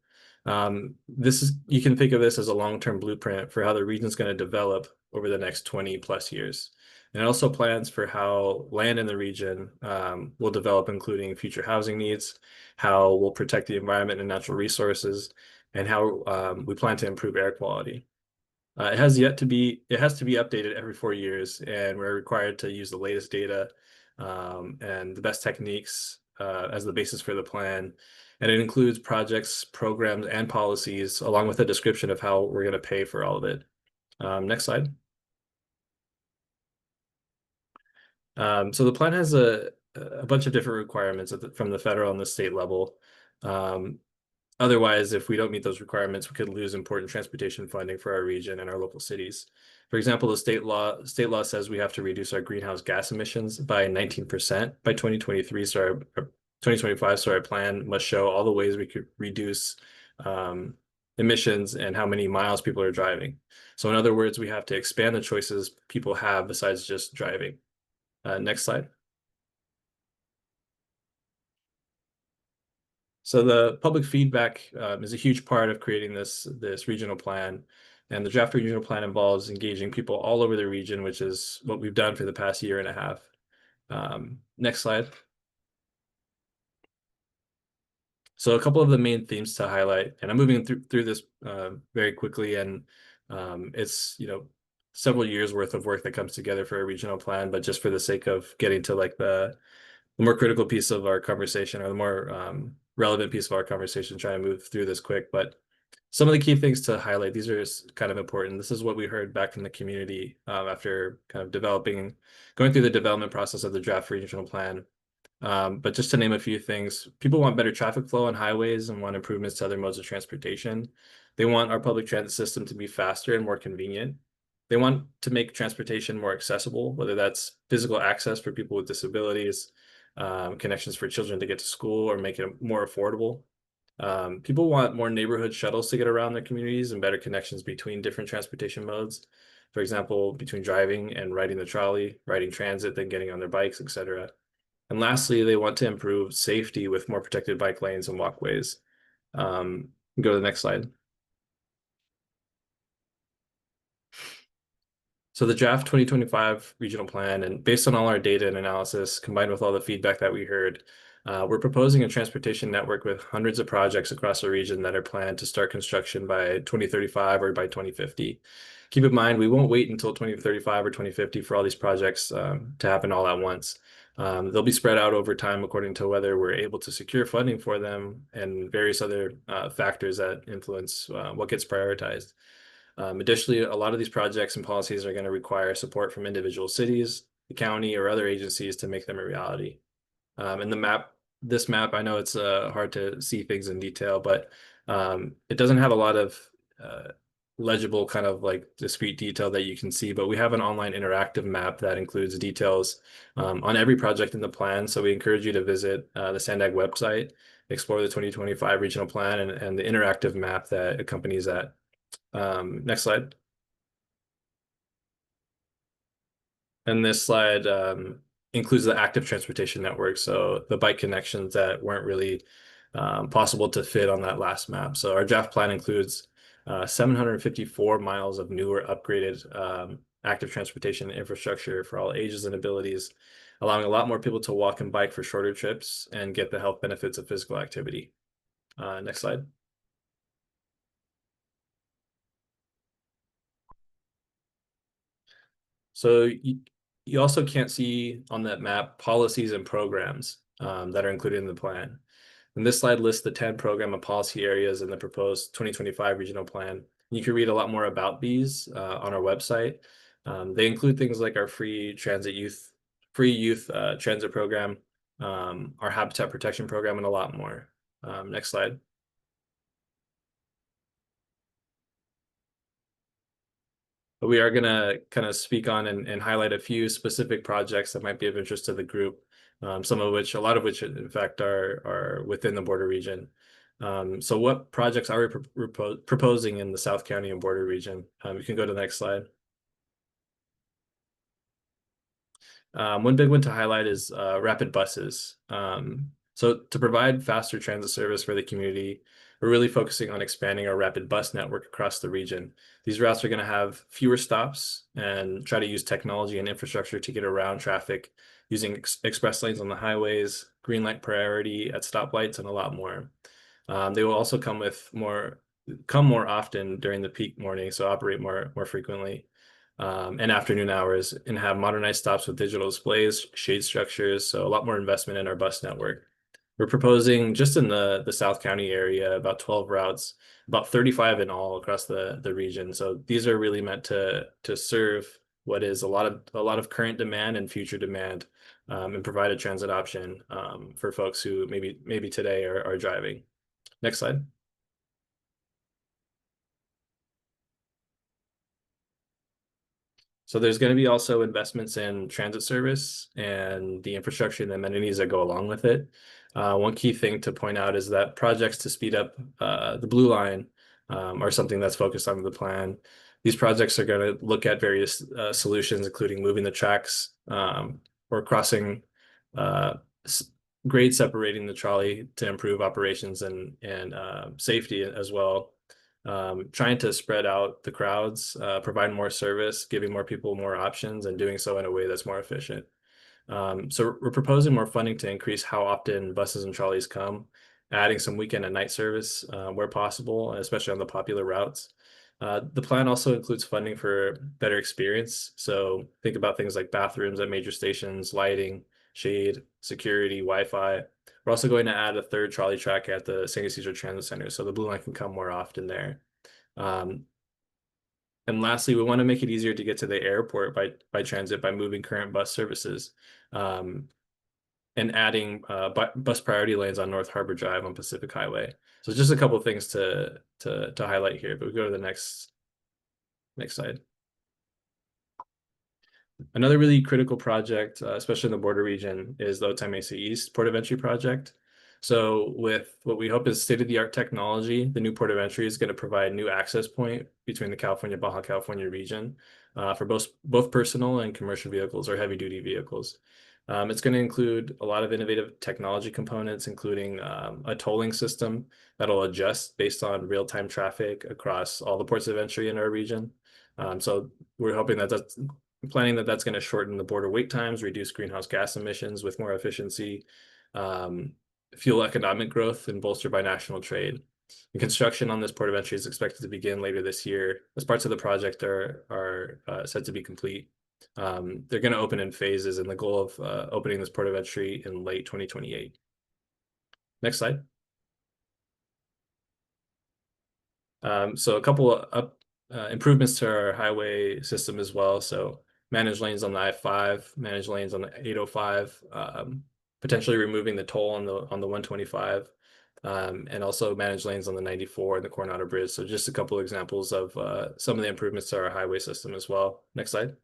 You can think of this as a long-term blueprint for how the region is going to develop over the next 20 plus years. And it also plans for how land in the region will develop, including future housing needs, how we'll protect the environment and natural resources, and how we plan to improve air quality. It has to be updated every 4 years, and we're required to use the latest data and the best techniques as the basis for the plan. And it includes projects, programs, and policies, along with a description of how we're going to pay for all of it. Next slide. So the plan has a bunch of different requirements from the federal and the state level. Otherwise, if we don't meet those requirements, we could lose important transportation funding for our region and our local cities. For example, the state law says we have to reduce our greenhouse gas emissions by 19% by 2023. So our 2025, so our plan must show all the ways we could reduce emissions and how many miles people are driving. So in other words, we have to expand the choices people have besides just driving. Next slide. So the public feedback is a huge part of creating this regional plan. And the draft regional plan involves engaging people all over the region, which is what we've done for the past year and a half. Next slide. So a couple of the main themes to highlight, and I'm moving through this very quickly, and it's several years worth of work that comes together for a regional plan, but just for the sake of getting to like the more critical piece of our conversation, or the more relevant piece of our conversation, trying to move through this quick. But some of the key things to highlight, these are just kind of important. This is what we heard back from the community after kind of going through the development process of the draft regional plan. But just to name a few things, people want better traffic flow on highways and want improvements to other modes of transportation. They want our public transit system to be faster and more convenient. They want to make transportation more accessible, whether that's physical access for people with disabilities, connections for children to get to school, or make it more affordable. People want more neighborhood shuttles to get around their communities and better connections between different transportation modes. For example, between driving and riding the trolley, riding transit, then getting on their bikes, etc. And lastly, they want to improve safety with more protected bike lanes and walkways. Go to the next slide. So the draft 2025 regional plan, and based on all our data and analysis, combined with all the feedback that we heard, we're proposing a transportation network with hundreds of projects across the region that are planned to start construction by 2035 or by 2050. Keep in mind, we won't wait until 2035 or 2050 for all these projects to happen all at once. They'll be spread out over time according to whether we're able to secure funding for them and various other factors that influence what gets prioritized. Additionally, a lot of these projects and policies are going to require support from individual cities, the county, or other agencies to make them a reality. And this map, I know it's hard to see things in detail, but it doesn't have a lot of legible kind of like discrete detail that you can see, but we have an online interactive map that includes details on every project in the plan. So we encourage you to visit the SANDAG website, explore the 2025 regional plan and the interactive map that accompanies that. Next slide. And this slide includes the active transportation network, so the bike connections that weren't really possible to fit on that last map. So our draft plan includes 754 miles of newer upgraded active transportation infrastructure for all ages and abilities, allowing a lot more people to walk and bike for shorter trips and get the health benefits of physical activity. Next slide. So you also can't see on that map policies and programs that are included in the plan. And this slide lists the 10 program and policy areas in the proposed 2025 regional plan. You can read a lot more about these on our website. They include things like our free youth transit program, our habitat protection program, and a lot more. Next slide. But we are going to kind of speak on and highlight a few specific projects that might be of interest to the group, a lot of which, in fact, are within the border region. So what projects are we proposing in the South County and border region? You can go to the next slide. One big one to highlight is rapid buses. So to provide faster transit service for the community, we're really focusing on expanding our rapid bus network across the region. These routes are going to have fewer stops and try to use technology and infrastructure to get around traffic using express lanes on the highways, green light priority at stoplights, and a lot more. They will also come more often during the peak morning, so operate more frequently. And afternoon hours, and have modernized stops with digital displays, shade structures, so a lot more investment in our bus network. We're proposing just in the South County area about 12 routes, about 35 in all across the region. So these are really meant to serve what is a lot of current demand and future demand, and provide a transit option for folks who maybe today are driving. Next slide. So there's going to be also investments in transit service and the infrastructure and amenities that go along with it. One key thing to point out is that projects to speed up the Blue Line are something that's focused on the plan. These projects are going to look at various solutions, including moving the tracks or crossing grade separating the trolley to improve operations and safety as well. Trying to spread out the crowds, provide more service, giving more people more options, and doing so in a way that's more efficient. So we're proposing more funding to increase how often buses and trolleys come, adding some weekend and night service where possible, especially on the popular routes. The plan also includes funding for better experience. So think about things like bathrooms at major stations, lighting, shade, security, Wi-Fi. We're also going to add a third trolley track at the San Ysidro Transit Center, so the Blue Line can come more often there. And lastly, we want to make it easier to get to the airport by transit by moving current bus services and adding bus priority lanes on North Harbor Drive on Pacific Highway. So just a couple of things to highlight here, but we go to the next slide. Another really critical project, especially in the border region, is the Otay Mesa East Port of Entry project. So with what we hope is state-of-the-art technology, the new Port of Entry is going to provide a new access point between the Baja California region for both personal and commercial vehicles or heavy-duty vehicles. It's going to include a lot of innovative technology components, including a tolling system that'll adjust based on real-time traffic across all the ports of entry in our region. So we're hoping that that's planning that that's going to shorten the border wait times, reduce greenhouse gas emissions with more efficiency, fuel economic growth, and bolster binational trade. And construction on this port of entry is expected to begin later this year, as parts of the project are set to be complete. They're going to open in phases, and the goal of opening this port of entry in late 2028. Next slide. So a couple of improvements to our highway system as well. So managed lanes on the I-5, managed lanes on the 805, potentially removing the toll on the 125, and also managed lanes on the 94 and the Coronado Bridge. So just a couple of examples of some of the improvements to our highway system as well. Next slide.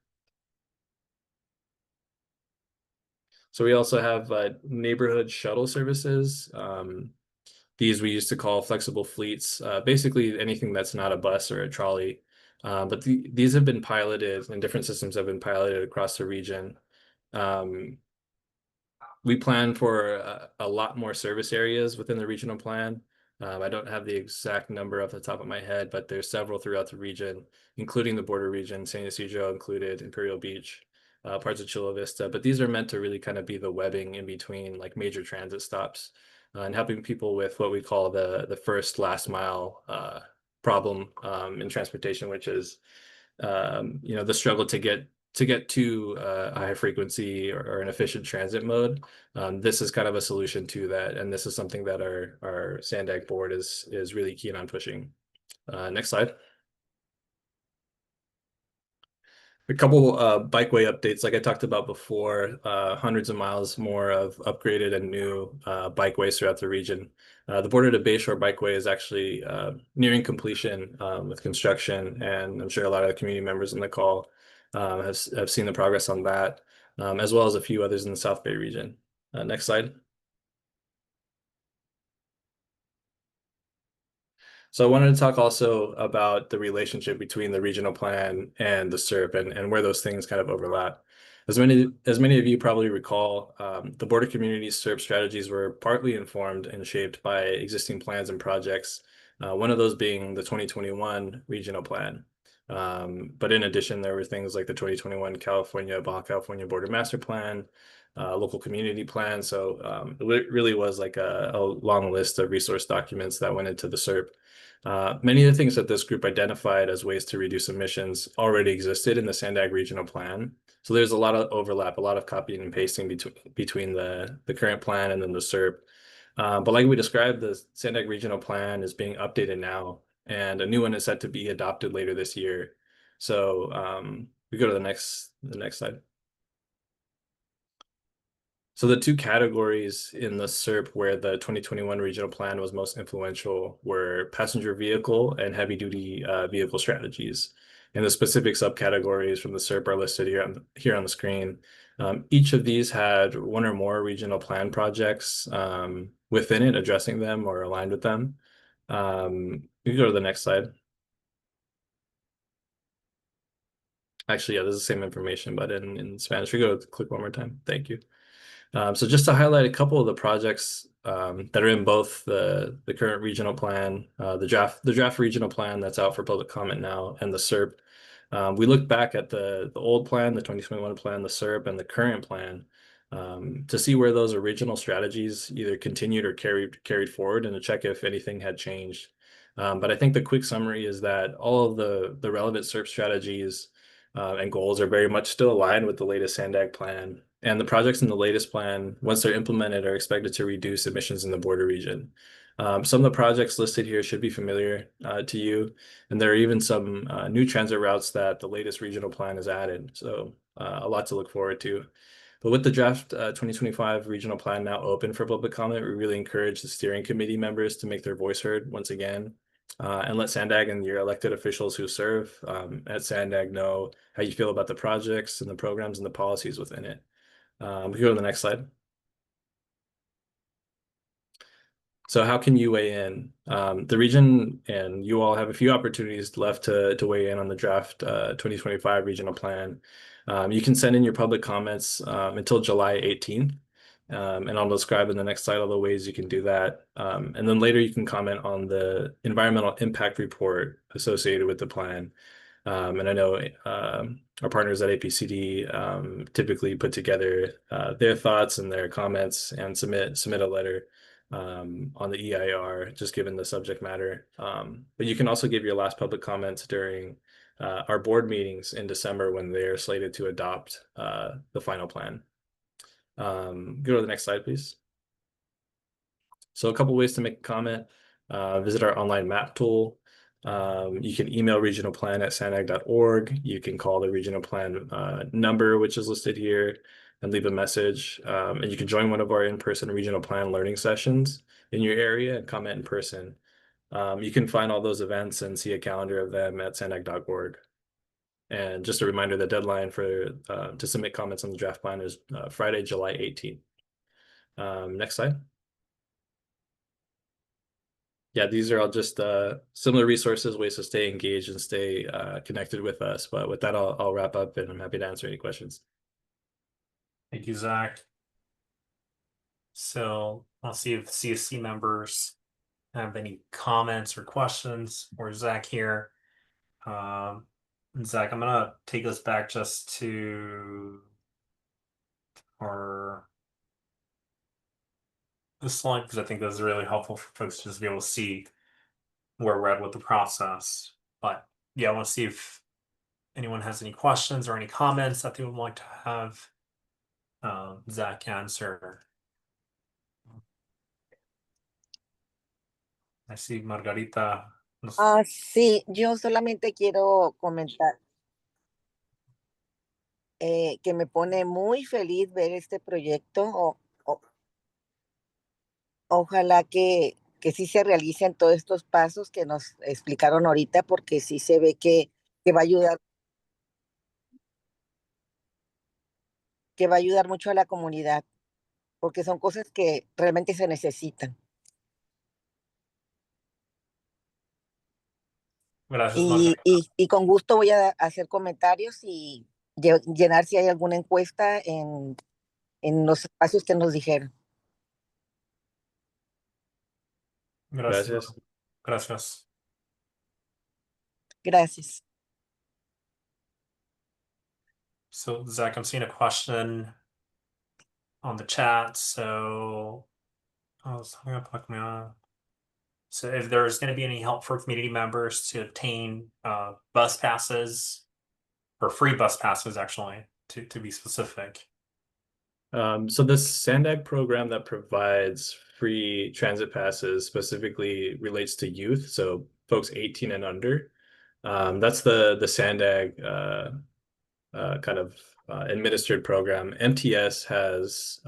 So we also have neighborhood shuttle services. These we used to call flexible fleets, basically anything that's not a bus or a trolley. But these have been piloted, and different systems have been piloted across the region. We plan for a lot more service areas within the regional plan. I don't have the exact number off the top of my head, but there's several throughout the region, including the border region, San Ysidro included, Imperial Beach, parts of Chula Vista. But these are meant to really kind of be the webbing in between like major transit stops and helping people with what we call the first last mile problem in transportation, which is the struggle to get to a high frequency or an efficient transit mode. This is kind of a solution to that, and this is something that our SANDAG board is really keen on pushing. Next slide. A couple bikeway updates, like I talked about before, hundreds of miles more of upgraded and new bikeways throughout the region. The Border to Bayshore Bikeway is actually nearing completion with construction, and I'm sure a lot of the community members on the call have seen the progress on that, as well as a few others in the South Bay region. Next slide. So I wanted to talk also about the relationship between the regional plan and the CERP and where those things kind of overlap. As many of you probably recall, the border communities CERP strategies were partly informed and shaped by existing plans and projects, one of those being the 2021 regional plan. But in addition, there were things like the 2021 Baja California Border Master Plan, local community plan. So it really was like a long list of resource documents that went into the CERP. Many of the things that this group identified as ways to reduce emissions already existed in the SANDAG Regional Plan. So there's a lot of overlap, a lot of copying and pasting between the current plan and then the CERP. But like we described, the SANDAG Regional Plan is being updated now, and a new one is set to be adopted later this year. So we go to the next slide. So the two categories in the CERP where the 2021 regional plan was most influential were passenger vehicle and heavy duty vehicle strategies. And the specific subcategories from the CERP are listed here on the screen. Each of these had one or more regional plan projects within it addressing them or aligned with them. We can go to the next slide. Actually, yeah, this is the same information, but in Spanish. We go to click one more time. Thank you. So just to highlight a couple of the projects that are in both the current regional plan, the draft regional plan that's out for public comment now, and the CERP. We look back at the old plan, the 2021 plan, the CERP, and the current plan to see where those original strategies either continued or carried forward, and to check if anything had changed. But I think the quick summary is that all of the relevant CERP strategies and goals are very much still aligned with the latest SANDAG plan. And the projects in the latest plan, once they're implemented, are expected to reduce emissions in the border region. Some of the projects listed here should be familiar to you, and there are even some new transit routes that the latest regional plan has added. So a lot to look forward to. But with the draft 2025 regional plan now open for public comment, we really encourage the steering committee members to make their voice heard once again. And let SANDAG and your elected officials who serve at SANDAG know how you feel about the projects and the programs and the policies within it. We can go to the next slide. So how can you weigh in? The region and you all have a few opportunities left to weigh in on the draft 2025 regional plan. You can send in your public comments until July 18th. And I'll describe in the next slide all the ways you can do that. And then later you can comment on the environmental impact report associated with the plan. And I know our partners at APCD typically put together their thoughts and their comments and submit a letter on the EIR, just given the subject matter. But you can also give your last public comments during our board meetings in December when they're slated to adopt the final plan. Go to the next slide, please. So a couple ways to make a comment. Visit our online map tool. You can email regionalplan@sandag.org. You can call the regional plan number, which is listed here, and leave a message. And you can join one of our in-person regional plan learning sessions in your area and comment in person. You can find all those events and see a calendar of them at sandag.org. And just a reminder, the deadline for to submit comments on the draft plan is Friday, July 18th. Next slide. Yeah, these are all just similar resources, ways to stay engaged and stay connected with us. But with that, I'll wrap up, and I'm happy to answer any questions. Thank you, Zach. So I'll see if CSC members have any comments or questions for Zach here. Zach, I'm gonna take us back just to this slide because I think this is really helpful for folks to just be able to see where we're at with the process. But yeah, I want to see if anyone has any questions or any comments that they would like to have Zach answer. I see Margarita. Sí, yo solamente quiero comentar que me pone muy feliz ver este proyecto. Ojalá que sí se realicen todos estos pasos que nos explicaron ahorita, porque sí se ve que va a ayudar mucho a la comunidad, porque son cosas que realmente se necesitan. Gracias, Margarita. Y con gusto voy a hacer comentarios y llenar si hay alguna encuesta en los espacios que nos dijeron. Gracias. Gracias. Gracias. So, Zach, I'm seeing a question on the chat. So, so if there's going to be any help for community members to obtain bus passes or free bus passes, actually, to be specific. So this SANDAG program that provides free transit passes specifically relates to youth, so folks 18 and under. That's the SANDAG kind of administered program. MTS has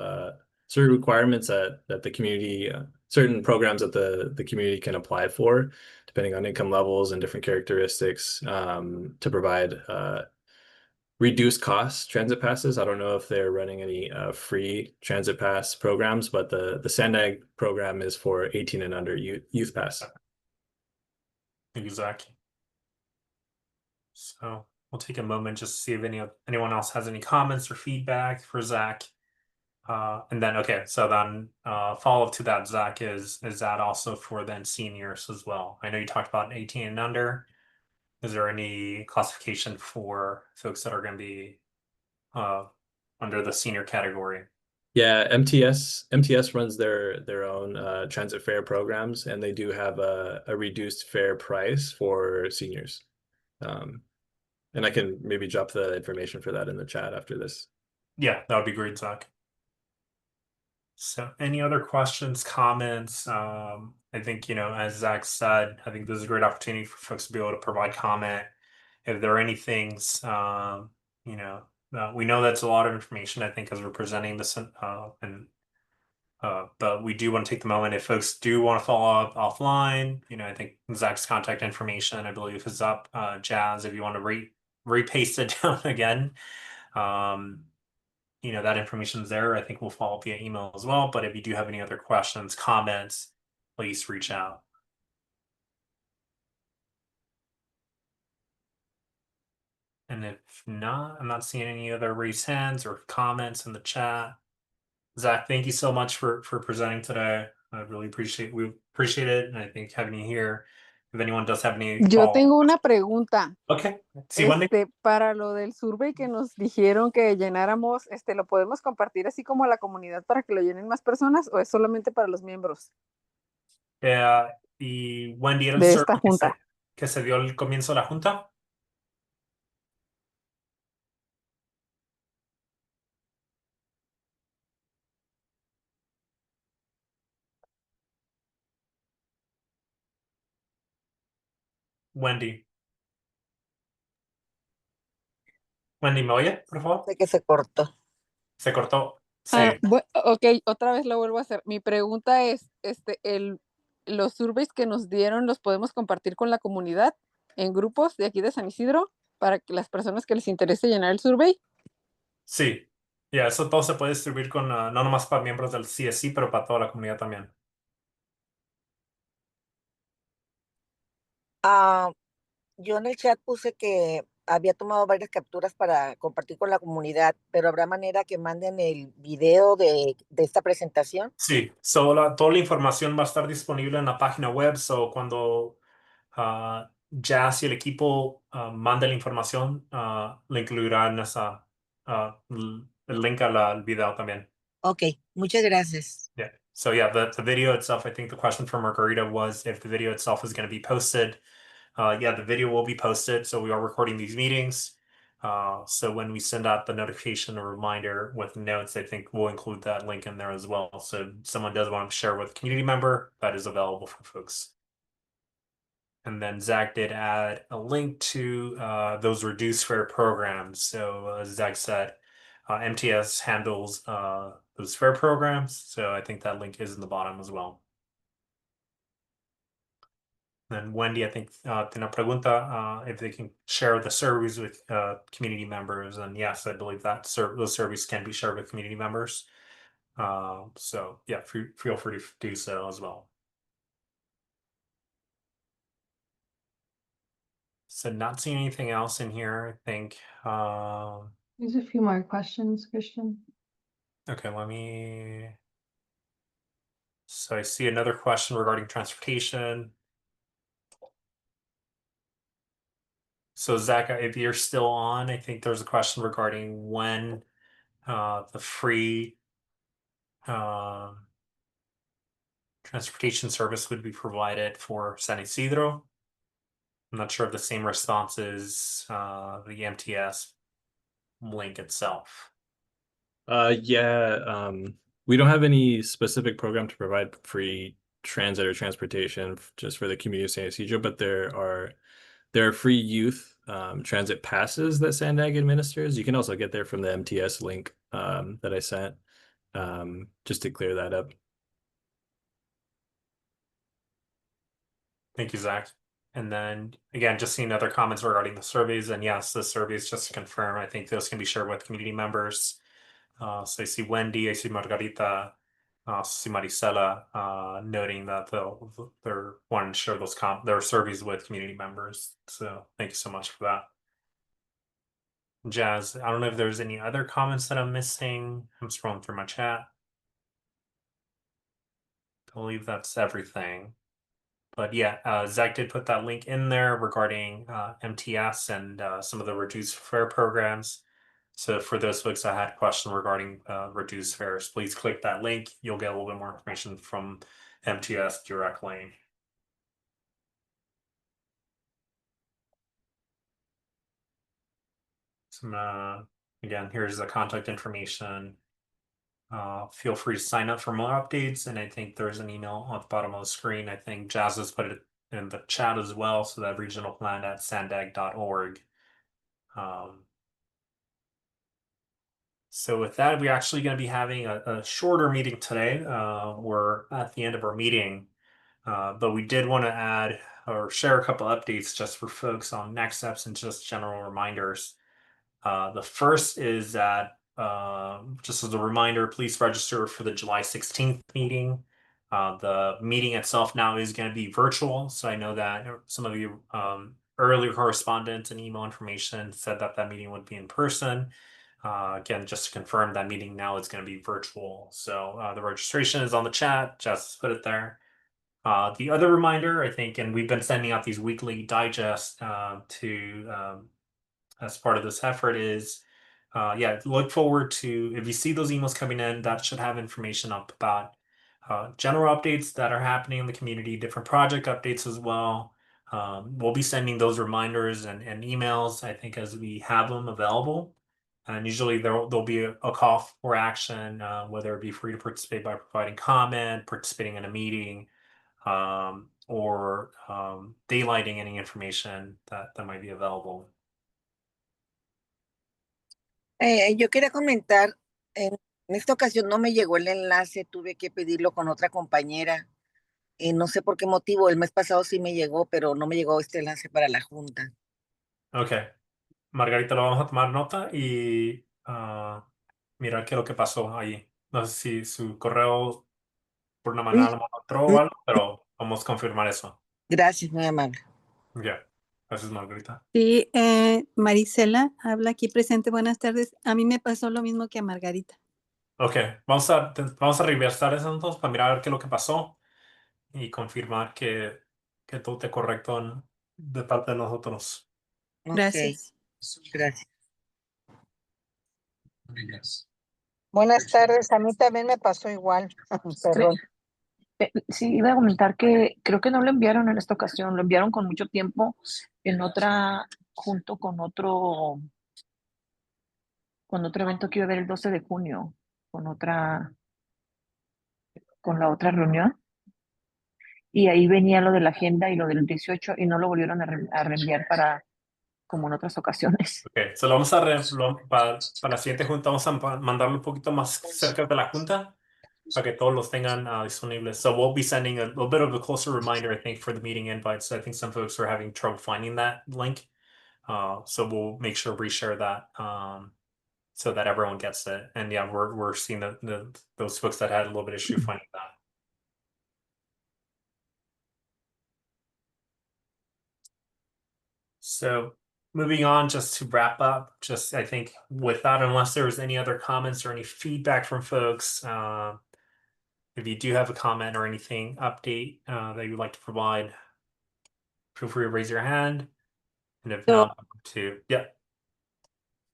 certain requirements that the community, certain programs that the community can apply for, depending on income levels and different characteristics, to provide reduced cost transit passes. I don't know if they're running any free transit pass programs, but the SANDAG program is for 18 and under youth pass. Thank you, Zach. So we'll take a moment just to see if anyone else has any comments or feedback for Zach. And then, okay, so then follow-up to that, Zach, is that also for then seniors as well? I know you talked about 18 and under. Is there any classification for folks that are going to be under the senior category? Yeah, MTS runs their own transit fare programs, and they do have a reduced fare price for seniors. And I can maybe drop the information for that in the chat after this. Yeah, that would be great, Zach. So any other questions, comments? I think, as Zach said, I think this is a great opportunity for folks to be able to provide comment. If there are any things, we know that's a lot of information, I think, as we're presenting this, but we do want to take the moment if folks do want to follow up offline. I think Zach's contact information, I believe, is up. Jazz, if you want to repaste it down again, that information is there. I think we'll follow up via email as well. But if you do have any other questions, comments, please reach out. And if not, I'm not seeing any other raised hands or comments in the chat. Zach, thank you so much for presenting today. We appreciate it. And I think having you here if anyone does have any Yo follow-up. tengo una pregunta. Okay. Sí, Wendy. Para lo del survey que nos dijeron que llenáramos, ¿lo podemos compartir así como a la comunidad para que lo llenen más personas o es solamente para los miembros Y Wendy, ¿era el de esta survey junta? que se dio al comienzo de la junta? Wendy. Wendy, ¿me oye, por favor? Sé que se cortó. Se cortó. Sí. Ok, otra vez lo vuelvo a hacer. Mi pregunta es, los surveys que nos dieron, ¿los podemos compartir con la comunidad en grupos de aquí de San Isidro para que las personas que les interese llenar el survey? Sí. Ya, eso todo se puede distribuir con, no nomás para miembros del CSC, pero para toda la comunidad también. Yo en el chat puse que había tomado varias capturas para compartir con la comunidad, pero ¿habrá manera que manden el video de esta presentación? Sí, toda la información va a estar disponible en la página web, cuando Jazz y el equipo mande la información, le incluirán el link al video también. Ok, muchas gracias. Yeah. So yeah, the video itself, I think the question from Margarita was if the video itself is going to be posted. Yeah, the video will be posted. So we are recording these meetings. So when we send out the notification or reminder with notes, I think we'll include that link in there as well. So if someone does want to share with a community member, that is available for folks. And then Zach did add a link to those reduced fare programs. So as Zach said, MTS handles those fare programs. So I think that link is in the bottom as well. Then Wendy, I think, tiene una pregunta if they can share the surveys with community members. And yes, I believe that those surveys can be shared with community members. So yeah, feel free to do so as well. So not seeing anything else in here, I think. There's a few more questions, Christian. Okay, so I see another question regarding transportation. So Zach, if you're still on, I think there's a question regarding when the free transportation service would be provided for San Isidro. I'm not sure if the same response is the MTS link itself. Yeah, we don't have any specific program to provide free transit or transportation just for the community of San Isidro, but there are free youth transit passes that SANDAG administers. You can also get there from the MTS link that I sent, just to clear that up. Thank you, Zach. And then again, just seeing other comments regarding the surveys. And yes, the surveys, just to confirm, I think those can be shared with community members. So I see Wendy, I see Margarita, I see Maricela noting that they're wanting to share their surveys with community members. So thank you so much for that. Jazz, I don't know if there's any other comments that I'm missing. I'm scrolling through my chat. I believe that's everything. But yeah, Zach did put that link in there regarding MTS and some of the reduced fare programs. So for those folks that had a question regarding reduced fares, please click that link. You'll get a little bit more information from MTS directly. Again, here's the contact information. Feel free to sign up for more updates. And I think there's an email on the bottom of the screen. I think Jazz has put it in the chat as well. So that regional plan at sandag.org. So with that, we're actually going to be having a shorter meeting today. We're at the end of our meeting, but we did want to add or share a couple updates just for folks on next steps and just general reminders. The first is that, just as a reminder, please register for the July 16th meeting. The meeting itself now is going to be virtual. So I know that some of you earlier correspondence and email information said that that meeting would be in person. Again, just to confirm, that meeting now is going to be virtual. So the registration is on the chat. Just put it there. The other reminder, I think, and we've been sending out these weekly digests as part of this effort is, yeah, look forward to, if you see those emails coming in, that should have information up about general updates that are happening in the community, different project updates as well. We'll be sending those reminders and emails, I think, as we have them available. And usually there'll be a call for action, whether it be free to participate by providing comment, participating in a meeting, or daylighting any information that might be available. Yo quería comentar, en esta ocasión no me llegó el enlace, tuve que pedirlo con otra compañera. No sé por qué motivo, el mes pasado sí me llegó, pero no me llegó este enlace para la junta. Ok. Margarita, lo vamos a tomar nota y mirar qué es lo que pasó ahí. No sé si su correo por una manera lo encontró o algo, pero vamos a confirmar eso. Gracias, muy amable. Ya. Gracias, Margarita. Sí, Marisela, habla aquí presente. Buenas tardes. A mí me pasó lo mismo que a Margarita. Ok, vamos a reversar eso entonces para mirar qué es lo que pasó y confirmar que todo esté correcto de parte de nosotros. Gracias. Gracias. Buenas tardes, a mí también me pasó igual. Perdón. Sí, iba a comentar que creo que no lo enviaron en esta ocasión, lo enviaron con mucho tiempo en otra, junto con otro evento que iba a haber el 12 de junio, con la otra reunión. Y ahí venía lo de la agenda y lo del 18 y no lo volvieron a reenviar como en otras ocasiones. Ok, so lo vamos para la siguiente junta vamos a mandarlo un poquito más cerca de la junta para que todos los tengan disponibles. So we'll be sending a little bit of a closer reminder, I think, for the meeting invites. I think some folks are having trouble finding that link. So we'll make sure we reshare that so that everyone gets it. And yeah, we're seeing those folks that had a little bit of issue finding that. So moving on, just to wrap up, just I think with that, unless there was any other comments or any feedback from folks, if you do have a comment or anything update that you'd like to provide, feel free to raise your hand. And if not, yeah.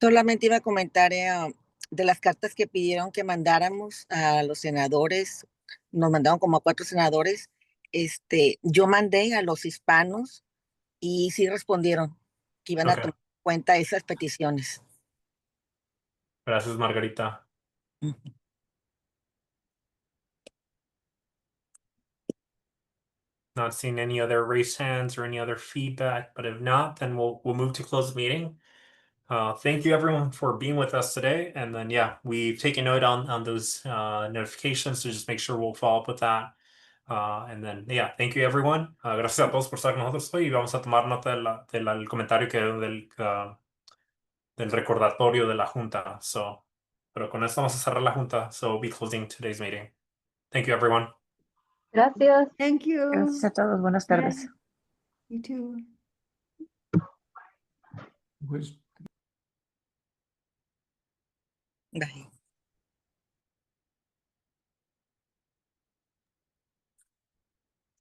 Solamente iba a comentar de las cartas que pidieron que mandáramos a los senadores, nos mandaron como a 4 senadores, yo mandé a los hispanos y sí respondieron que iban a tomar en cuenta esas peticiones. Gracias, Margarita. Not seeing any other raised hands or any other feedback, but if not, then we'll move to close the meeting. Thank you everyone for being with us today. And then, yeah, we've taken note on those notifications to just make sure we'll follow up with that. And then, yeah, thank you everyone. Gracias a todos por estar con nosotros hoy y vamos a tomar nota del comentario que del recordatorio de la junta. So, pero con esto vamos a cerrar la junta. So we'll be closing today's meeting. Thank you everyone. Gracias. Thank you. Gracias a todos, buenas tardes. You too. Bye.